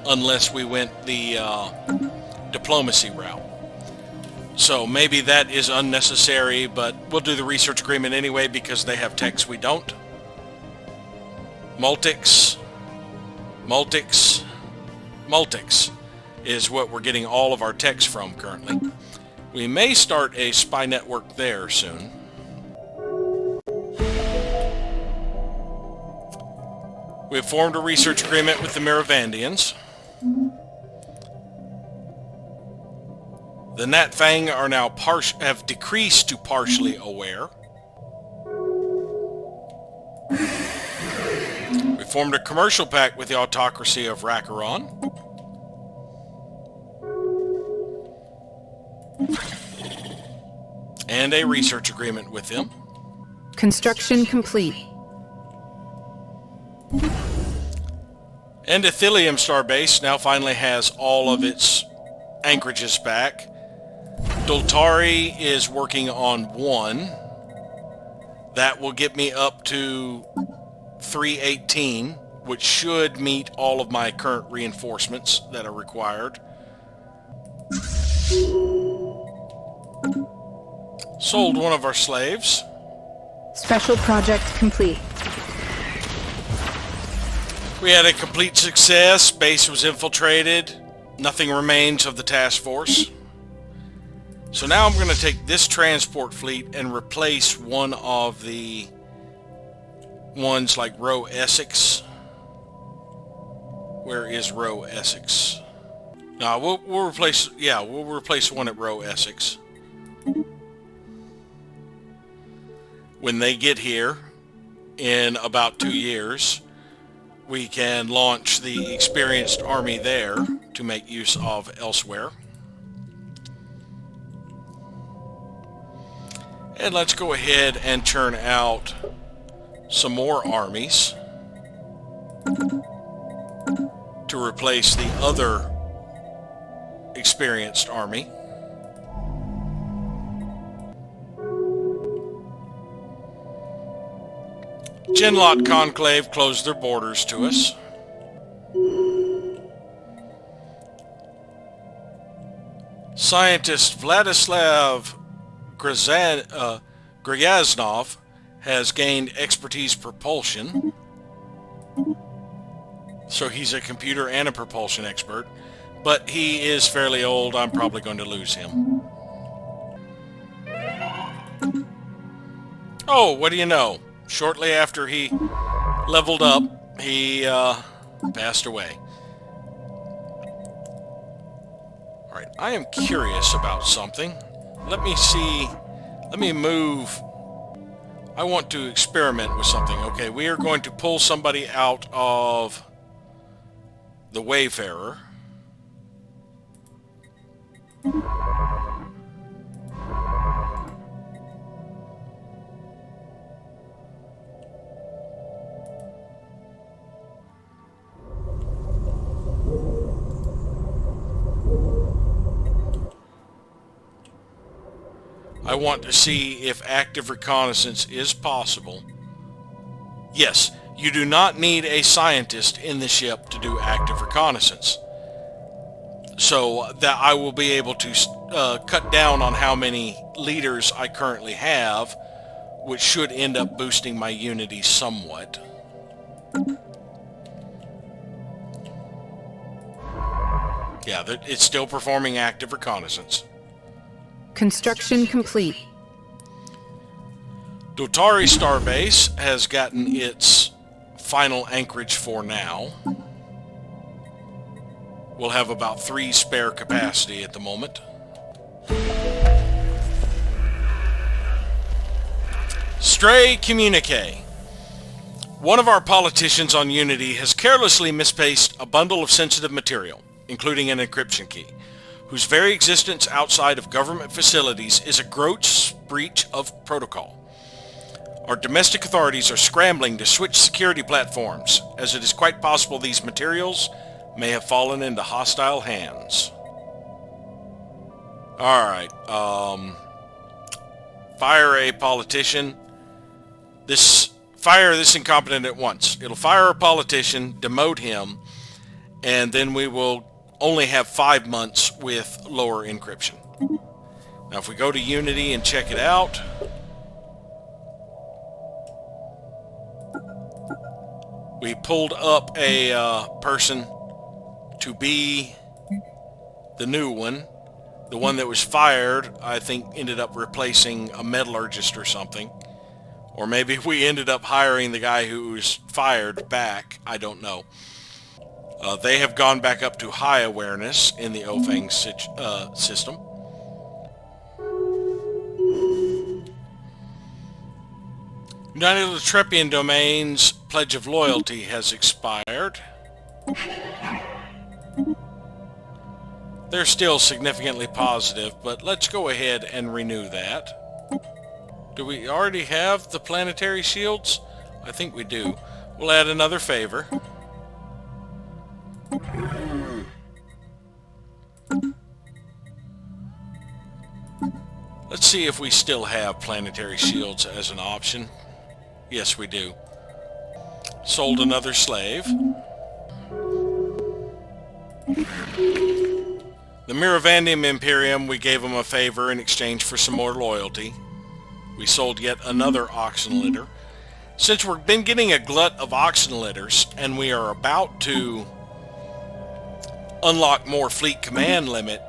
unless we went the diplomacy route. So maybe that is unnecessary, but we'll do the research agreement anyway because they have techs we don't. Multics is what we're getting all of our techs from currently. We may start a spy network there soon. We've formed a research agreement with the Miravandians. The Natfang are now have decreased to partially aware. We formed a commercial pact with the autocracy of Rakaron. And a research agreement with them. Construction complete. And Ithilium Starbase now finally has all of its anchorages back. Doltari is working on one. That will get me up to 318, which should meet all of my current reinforcements that are required. Sold one of our slaves. Special project complete. We had a complete success. Base was infiltrated. Nothing remains of the task force. So now I'm going to take this transport fleet and replace one of the ones like Roe Essex. Where is Roe Essex? No, we'll replace one at Roe Essex. When they get here in about 2 years, we can launch the experienced army there to make use of elsewhere. And let's go ahead and churn out some more armies to replace the other experienced army. Genlot Conclave closed their borders to us. Scientist Vladislav Gryaznov has gained expertise propulsion. So he's a computer and a propulsion expert. But he is fairly old. I'm probably going to lose him. Oh, what do you know? Shortly after he leveled up, he passed away. Alright, I am curious about something. Let me see. Let me move. I want to experiment with something. Okay, we are going to pull somebody out of the Wayfarer. I want to see if active reconnaissance is possible. Yes, you do not need a scientist in the ship to do active reconnaissance. So that I will be able to cut down on how many leaders I currently have, which should end up boosting my unity somewhat. Yeah, it's still performing active reconnaissance. Construction complete. Dotari Starbase has gotten its final anchorage for now. We'll have about 3 spare capacity at the moment. Stray communique. One of our politicians on Unity has carelessly misplaced a bundle of sensitive material, including an encryption key, whose very existence outside of government facilities is a gross breach of protocol. Our domestic authorities are scrambling to switch security platforms, as it is quite possible these materials may have fallen into hostile hands. Alright, fire a politician. Fire this incompetent at once. It'll fire a politician, demote him, and then we will only have 5 months with lower encryption. Now if we go to Unity and check it out, we pulled up a person to be the new one. The one that was fired, I think, ended up replacing a metallurgist or something. Or maybe we ended up hiring the guy who was fired back. I don't know. They have gone back up to high awareness in the Ofang system. United Latrepian Domain's Pledge of Loyalty has expired. They're still significantly positive, but let's go ahead and renew that. Do we already have the planetary shields? I think we do. We'll add another favor. Let's see if we still have planetary shields as an option. Yes, we do. Sold another slave. The Miravandium Imperium, we gave them a favor in exchange for some more loyalty. We sold yet another oxen litter. Since we've been getting a glut of oxen litters, and we are about to unlock more fleet command limit,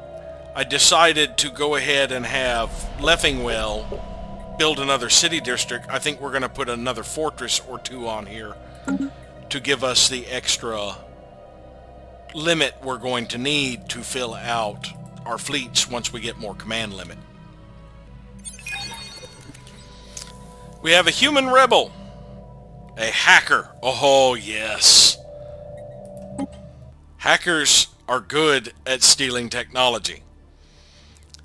I decided to go ahead and have Leffingwell build another city district. I think we're going to put another fortress or 2 on here to give us the extra limit we're going to need to fill out our fleets once we get more command limit. We have a human rebel, a hacker. Oh yes. Hackers are good at stealing technology.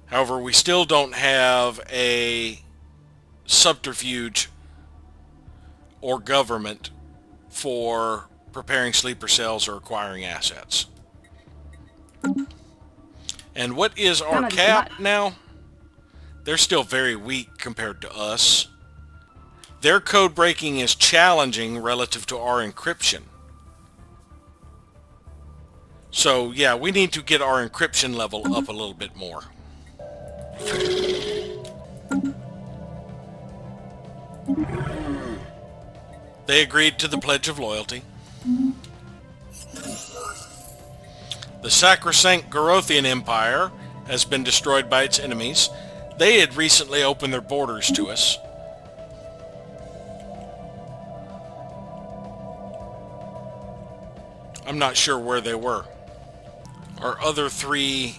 However, we still don't have a subterfuge or government for preparing sleeper cells or acquiring assets. And what is our cap now? They're still very weak compared to us. Their code breaking is challenging relative to our encryption. So yeah, we need to get our encryption level up a little bit more. They agreed to the Pledge of Loyalty. The sacrosanct Garothian Empire has been destroyed by its enemies. They had recently opened their borders to us. I'm not sure where they were. Our other 3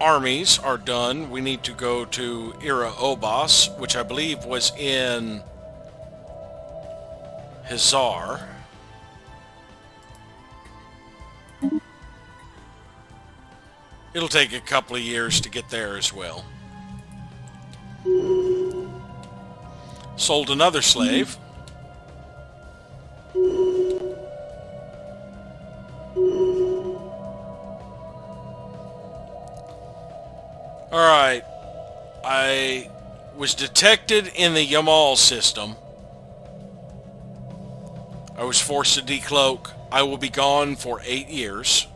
armies are done. We need to go to Ira Obas, which I believe was in Hazar. It'll take a couple of years to get there as well. Sold another slave. Alright, I was detected in the Yamal system. I was forced to decloak. I will be gone for 8 years.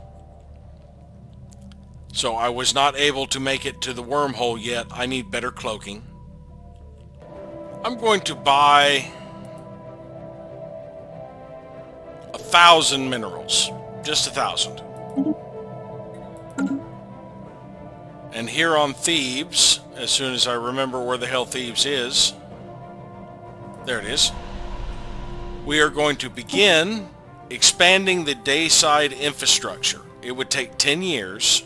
So I was not able to make it to the wormhole yet. I need better cloaking. I'm going to buy 1,000 minerals. Just 1,000. And here on Thebes, as soon as I remember where the hell Thebes is, there it is, we are going to begin expanding the dayside infrastructure. It would take 10 years.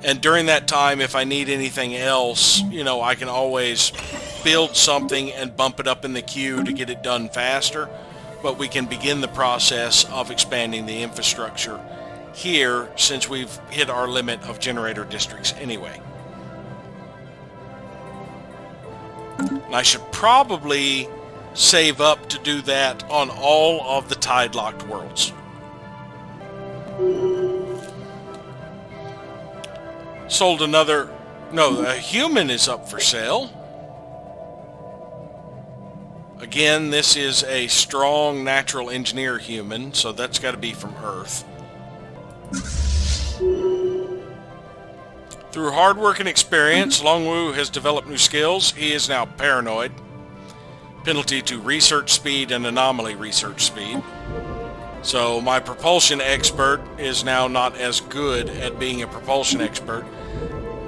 And during that time, if I need anything else, you know, I can always build something and bump it up in the queue to get it done faster. But we can begin the process of expanding the infrastructure here since we've hit our limit of generator districts anyway. And I should probably save up to do that on all of the tide-locked worlds. Sold another... No, a human is up for sale. Again, this is a strong natural engineer human, so that's got to be from Earth. Through hard work and experience, Longwu has developed new skills. He is now paranoid. Penalty to research speed and anomaly research speed. So my propulsion expert is now not as good at being a propulsion expert.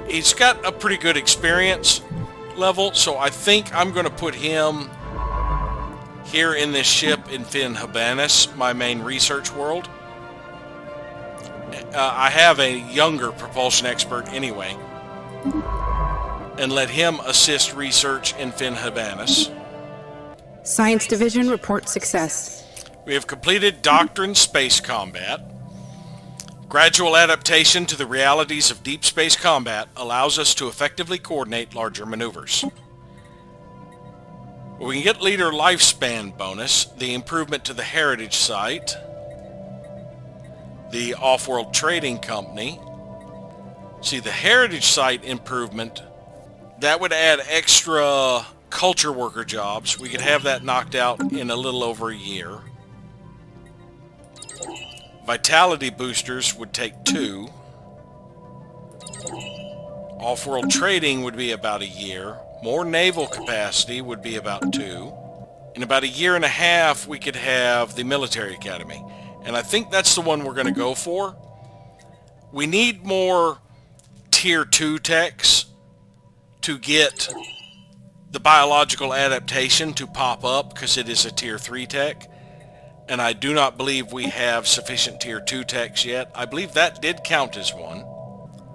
He's got a pretty good experience level, so I think I'm going to put him here in this ship in Finn Habanis, my main research world. I have a younger propulsion expert anyway, and let him assist research in Finn Habanis. Science Division reports success. We have completed Doctrine Space Combat. Gradual adaptation to the realities of deep space combat allows us to effectively coordinate larger maneuvers. We can get Leader Lifespan bonus, the improvement to the Heritage Site, the Off-World Trading Company. See, the Heritage Site improvement, that would add extra culture worker jobs. We could have that knocked out in a little over a year. Vitality boosters would take 2. Off-world trading would be about a year. More naval capacity would be about 2. In about a year and a half, we could have the military academy. And I think that's the one we're going to go for. We need more tier 2 techs to get the biological adaptation to pop up, because it is a tier 3 tech. And I do not believe we have sufficient tier 2 techs yet. I believe that did count as one.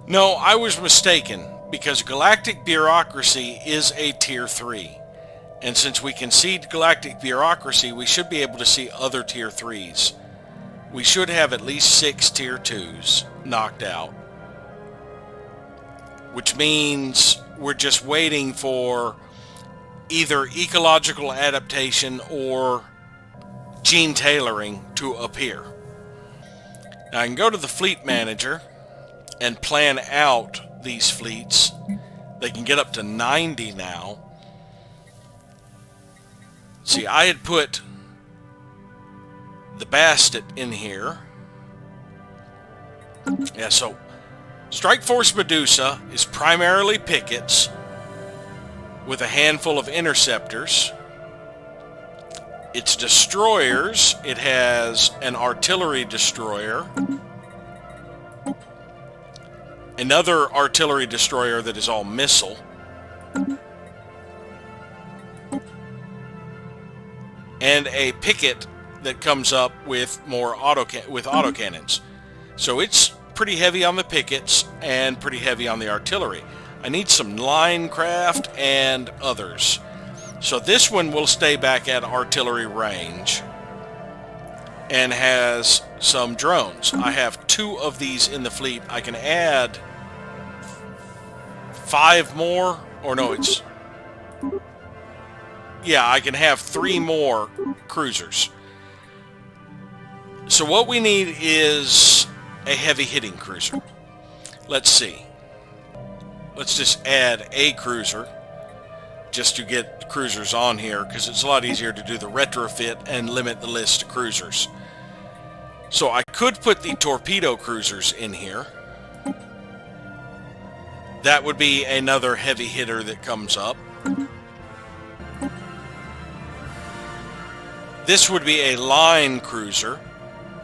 No, I was mistaken, because galactic bureaucracy is a tier 3. And since we concede galactic bureaucracy, we should be able to see other tier 3s. We should have at least 6 tier 2s knocked out. Which means we're just waiting for either ecological adaptation or gene tailoring to appear. Now I can go to the fleet manager and plan out these fleets. They can get up to 90 now. See, I had put the Bastet in here. Yeah, so Strike Force Medusa is primarily pickets with a handful of interceptors. Its destroyers, it has an artillery destroyer, another artillery destroyer that is all missile, and a picket that comes up with more autocannons. So it's pretty heavy on the pickets and pretty heavy on the artillery. I need some line craft and others. So this one will stay back at artillery range and has some drones. I have 2 of these in the fleet. I can add 5 more, or no, it's... Yeah, I can have 3 more cruisers. So what we need is a heavy hitting cruiser. Let's see. let's just add a cruiser just to get cruisers on here, because it's a lot easier to do the retrofit and limit the list to cruisers. So I could put the torpedo cruisers in here. That would be another heavy hitter that comes up. This would be a line cruiser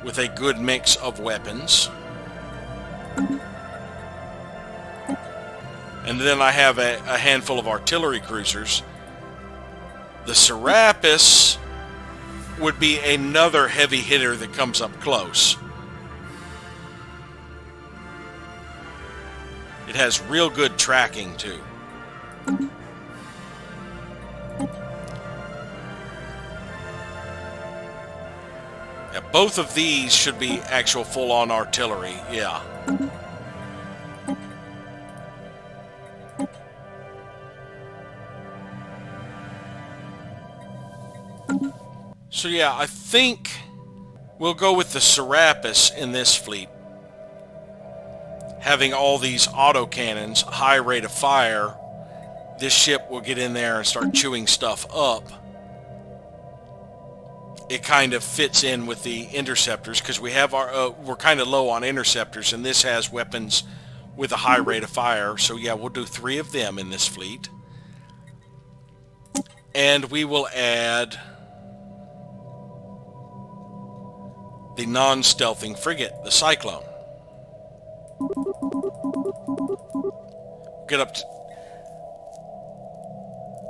with a good mix of weapons. And then I have a handful of artillery cruisers. The Serapis would be another heavy hitter that comes up close. It has real good tracking too. Yeah, both of these should be actual full-on artillery, yeah. So yeah, I think we'll go with the Serapis in this fleet. Having all these autocannons, high rate of fire, this ship will get in there and start chewing stuff up. It kind of fits in with the interceptors, because we have we're kind of low on interceptors, and this has weapons with a high rate of fire. So yeah, we'll do 3 of them in this fleet. And we will add the non-stealthing frigate, the Cyclone. Get up to...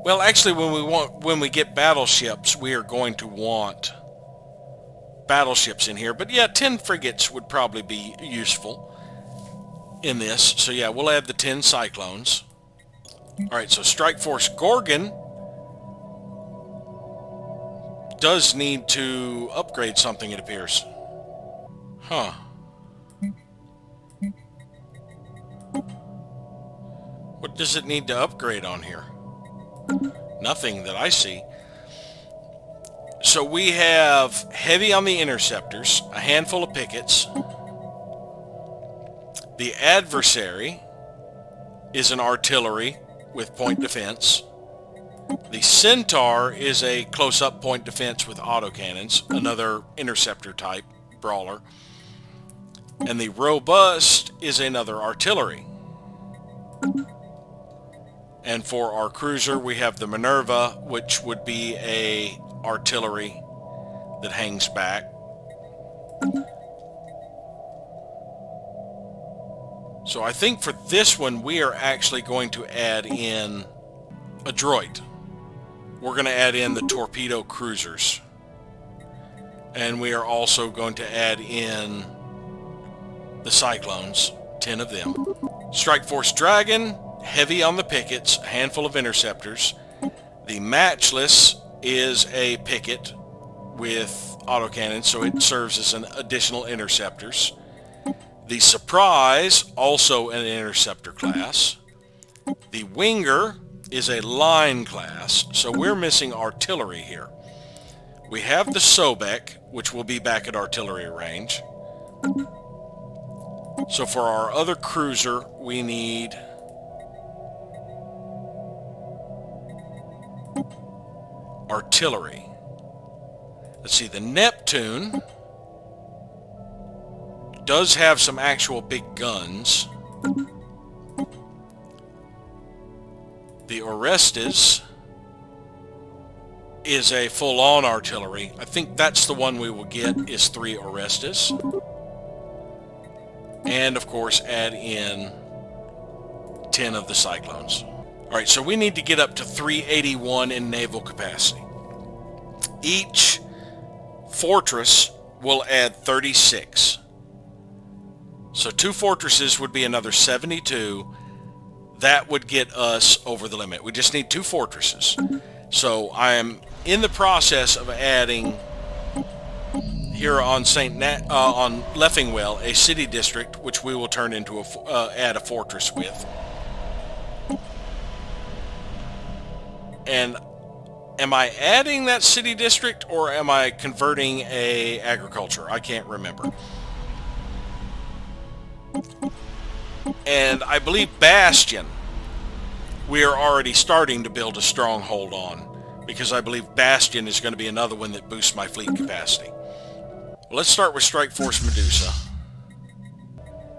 Well, actually, when we get battleships, we are going to want battleships in here. But yeah, 10 frigates would probably be useful in this. So yeah, we'll add the 10 Cyclones. Alright, so Strike Force Gorgon does need to upgrade something, it appears. Huh. What does it need to upgrade on here? Nothing that I see. So we have heavy on the interceptors, a handful of pickets. The Adversary is an artillery with point defense. The Centaur is a close-up point defense with autocannons, another interceptor type brawler. And the Robust is another artillery. And for our cruiser, we have the Minerva, which would be a artillery that hangs back. So I think for this one, we are actually going to add in a droid. We're going to add in the torpedo cruisers. And we are also going to add in the Cyclones, 10 of them. Strike Force Dragon, heavy on the pickets, a handful of interceptors. The Matchless is a picket with autocannons, so it serves as an additional interceptors. The Surprise, also an interceptor class. The Winger is a line class, so we're missing artillery here. We have the Sobek, which will be back at artillery range. So for our other cruiser, we need artillery. Let's see, the Neptune does have some actual big guns. The Orestes is a full-on artillery. I think that's the one we will get, is 3 Orestes. And, of course, add in 10 of the Cyclones. Alright, so we need to get up to 381 in naval capacity. Each fortress will add 36. So 2 fortresses would be another 72. That would get us over the limit. We just need 2 fortresses. So I am in the process of adding here on on Leffingwell a city district, which we will turn into add a fortress with. And am I adding that city district, or am I converting a agriculture? I can't remember. And I believe Bastion we are already starting to build a stronghold on, because I believe Bastion is going to be another one that boosts my fleet capacity. Well, let's start with Strike Force Medusa.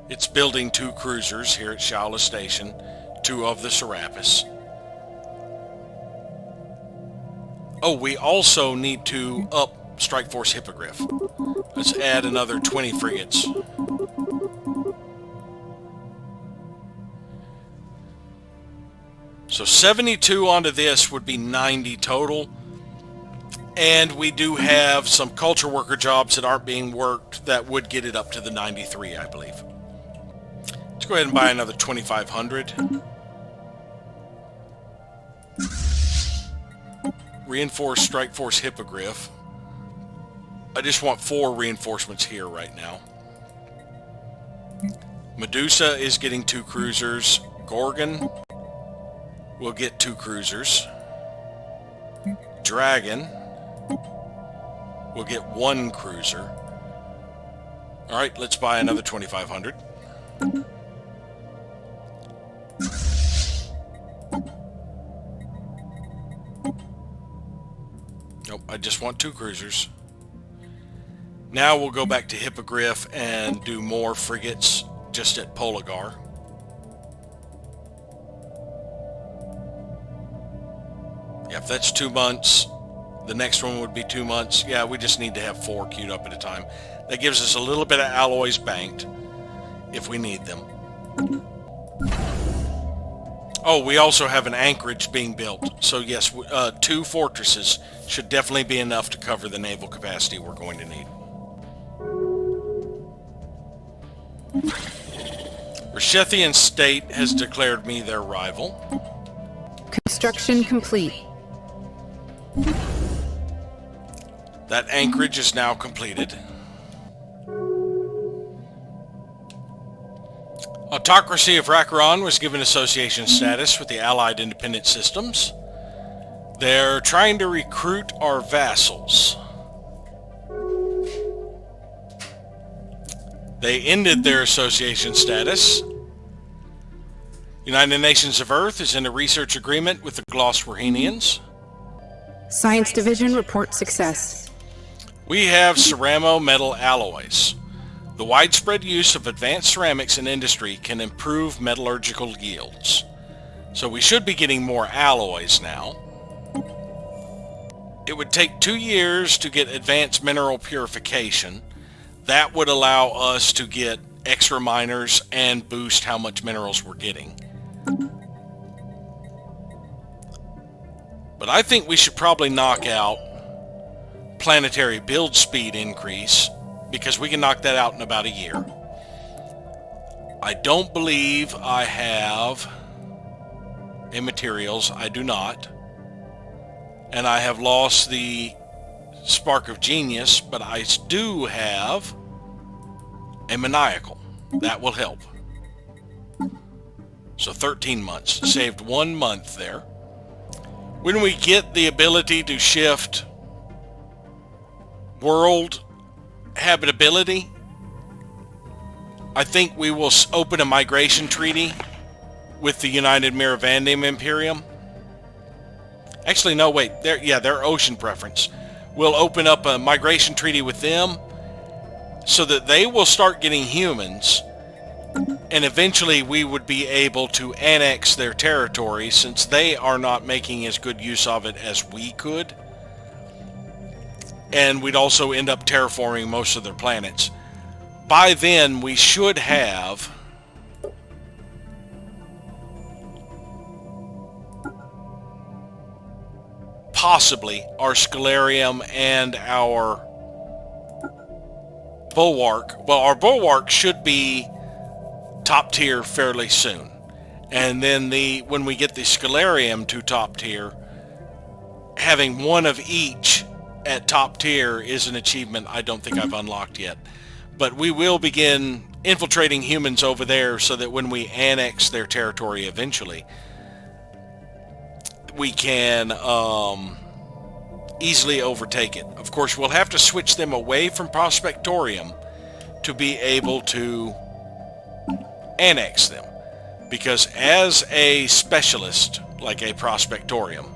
It's building 2 cruisers here at Shaula Station, 2 of the Serapis. Oh, we also need to up Strike Force Hippogriff. Let's add another 20 frigates. So 72 onto this would be 90 total. And we do have some culture worker jobs that aren't being worked that would get it up to the 93, I believe. Let's go ahead and buy another 2,500. Reinforce Strike Force Hippogriff. I just want 4 reinforcements here right now. Medusa is getting 2 cruisers. Gorgon will get 2 cruisers. Dragon will get 1 cruiser. Alright, let's buy another 2,500. Nope, I just want 2 cruisers. Now we'll go back to Hippogriff and do more frigates just at Polagar. Yeah, if that's 2 months, the next one would be 2 months. Yeah, we just need to have 4 queued up at a time. That gives us a little bit of alloys banked if we need them. Oh, we also have an anchorage being built. So yes, 2 fortresses should definitely be enough to cover the naval capacity we're going to need. Rishethian State has declared me their rival. Construction complete. That anchorage is now completed. Autocracy of Rakaron was given association status with the Allied Independent Systems. They're trying to recruit our vassals. They ended their association status. United Nations of Earth is in a research agreement with the Glosswarhenians. Science Division reports success. We have ceramo metal alloys. The widespread use of advanced ceramics in industry can improve metallurgical yields. So we should be getting more alloys now. It would take 2 years to get advanced mineral purification. That would allow us to get extra miners and boost how much minerals we're getting. But I think we should probably knock out planetary build speed increase, because we can knock that out in about a year. I don't believe I have a materials. I do not. And I have lost the Spark of Genius, but I do have a Maniacal. That will help. So 13 months. Saved 1 month there. When we get the ability to shift world habitability, I think we will open a migration treaty with the United Miravandium Imperium. Actually, no, wait. Their ocean preference. We'll open up a migration treaty with them so that they will start getting humans, and eventually we would be able to annex their territory since they are not making as good use of it as we could. And we'd also end up terraforming most of their planets. By then, we should have possibly our Scalarium and our Bulwark. Well, our Bulwark should be top tier fairly soon. And then when we get the Scalarium to top tier, having one of each at top tier is an achievement I don't think I've unlocked yet. But we will begin infiltrating humans over there so that when we annex their territory eventually, we can easily overtake it. Of course, we'll have to switch them away from Prospectorium to be able to annex them. Because as a specialist, like a prospectorium,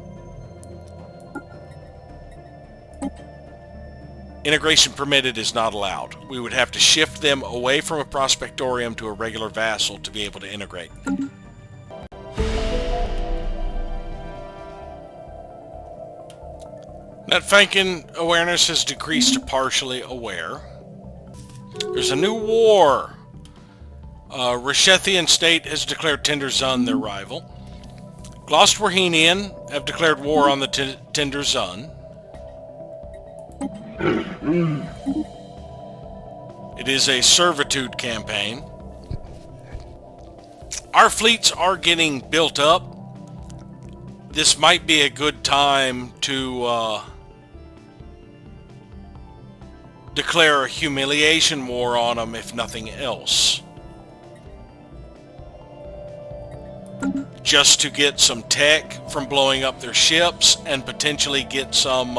integration permitted is not allowed. We would have to shift them away from a prospectorium to a regular vassal to be able to integrate. Nutfankin awareness has decreased to partially aware. There's a new war. Rishethian state has declared Tender Zun their rival. Gloucester-Wahenian have declared war on the Tender Zun. It is a servitude campaign. Our fleets are getting built up. This might be a good time to declare a humiliation war on them, if nothing else. Just to get some tech from blowing up their ships and potentially get some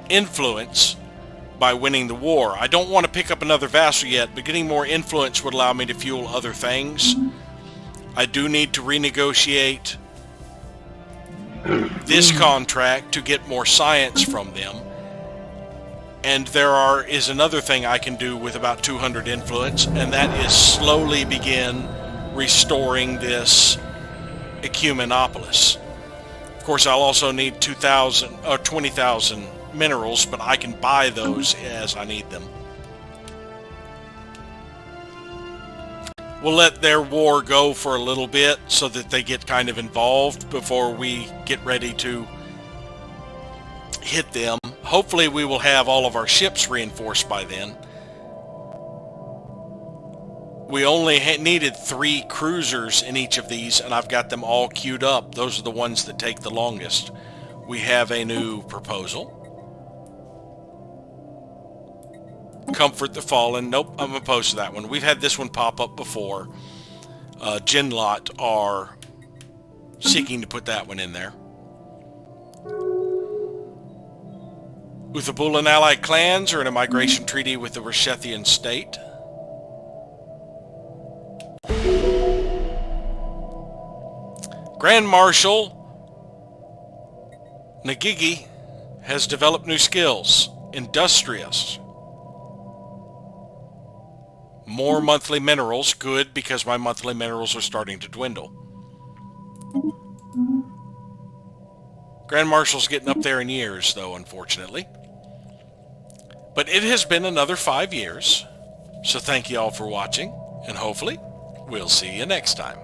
influence by winning the war. I don't want to pick up another vassal yet, but getting more influence would allow me to fuel other things. I do need to renegotiate this contract to get more science from them. And there is another thing I can do with about 200 influence, and that is slowly begin restoring this Ecumenopolis. Of course, I'll also need 2,000 or 20,000 minerals, but I can buy those as I need them. We'll let their war go for a little bit so that they get kind of involved before we get ready to hit them. Hopefully we will have all of our ships reinforced by then. We only needed 3 cruisers in each of these, and I've got them all queued up. Those are the ones that take the longest. We have a new proposal. Comfort the Fallen. Nope, I'm opposed to that one. We've had this one pop up before. Genlot are seeking to put that one in there. Uthapul and allied clans are in a migration treaty with the Rishethian state. Grand Marshal Nagigi has developed new skills. Industrious. More monthly minerals. Good, because my monthly minerals are starting to dwindle. Grand Marshal's getting up there in years, though, unfortunately. But it has been another 5 years. So thank you all for watching, and hopefully we'll see you next time.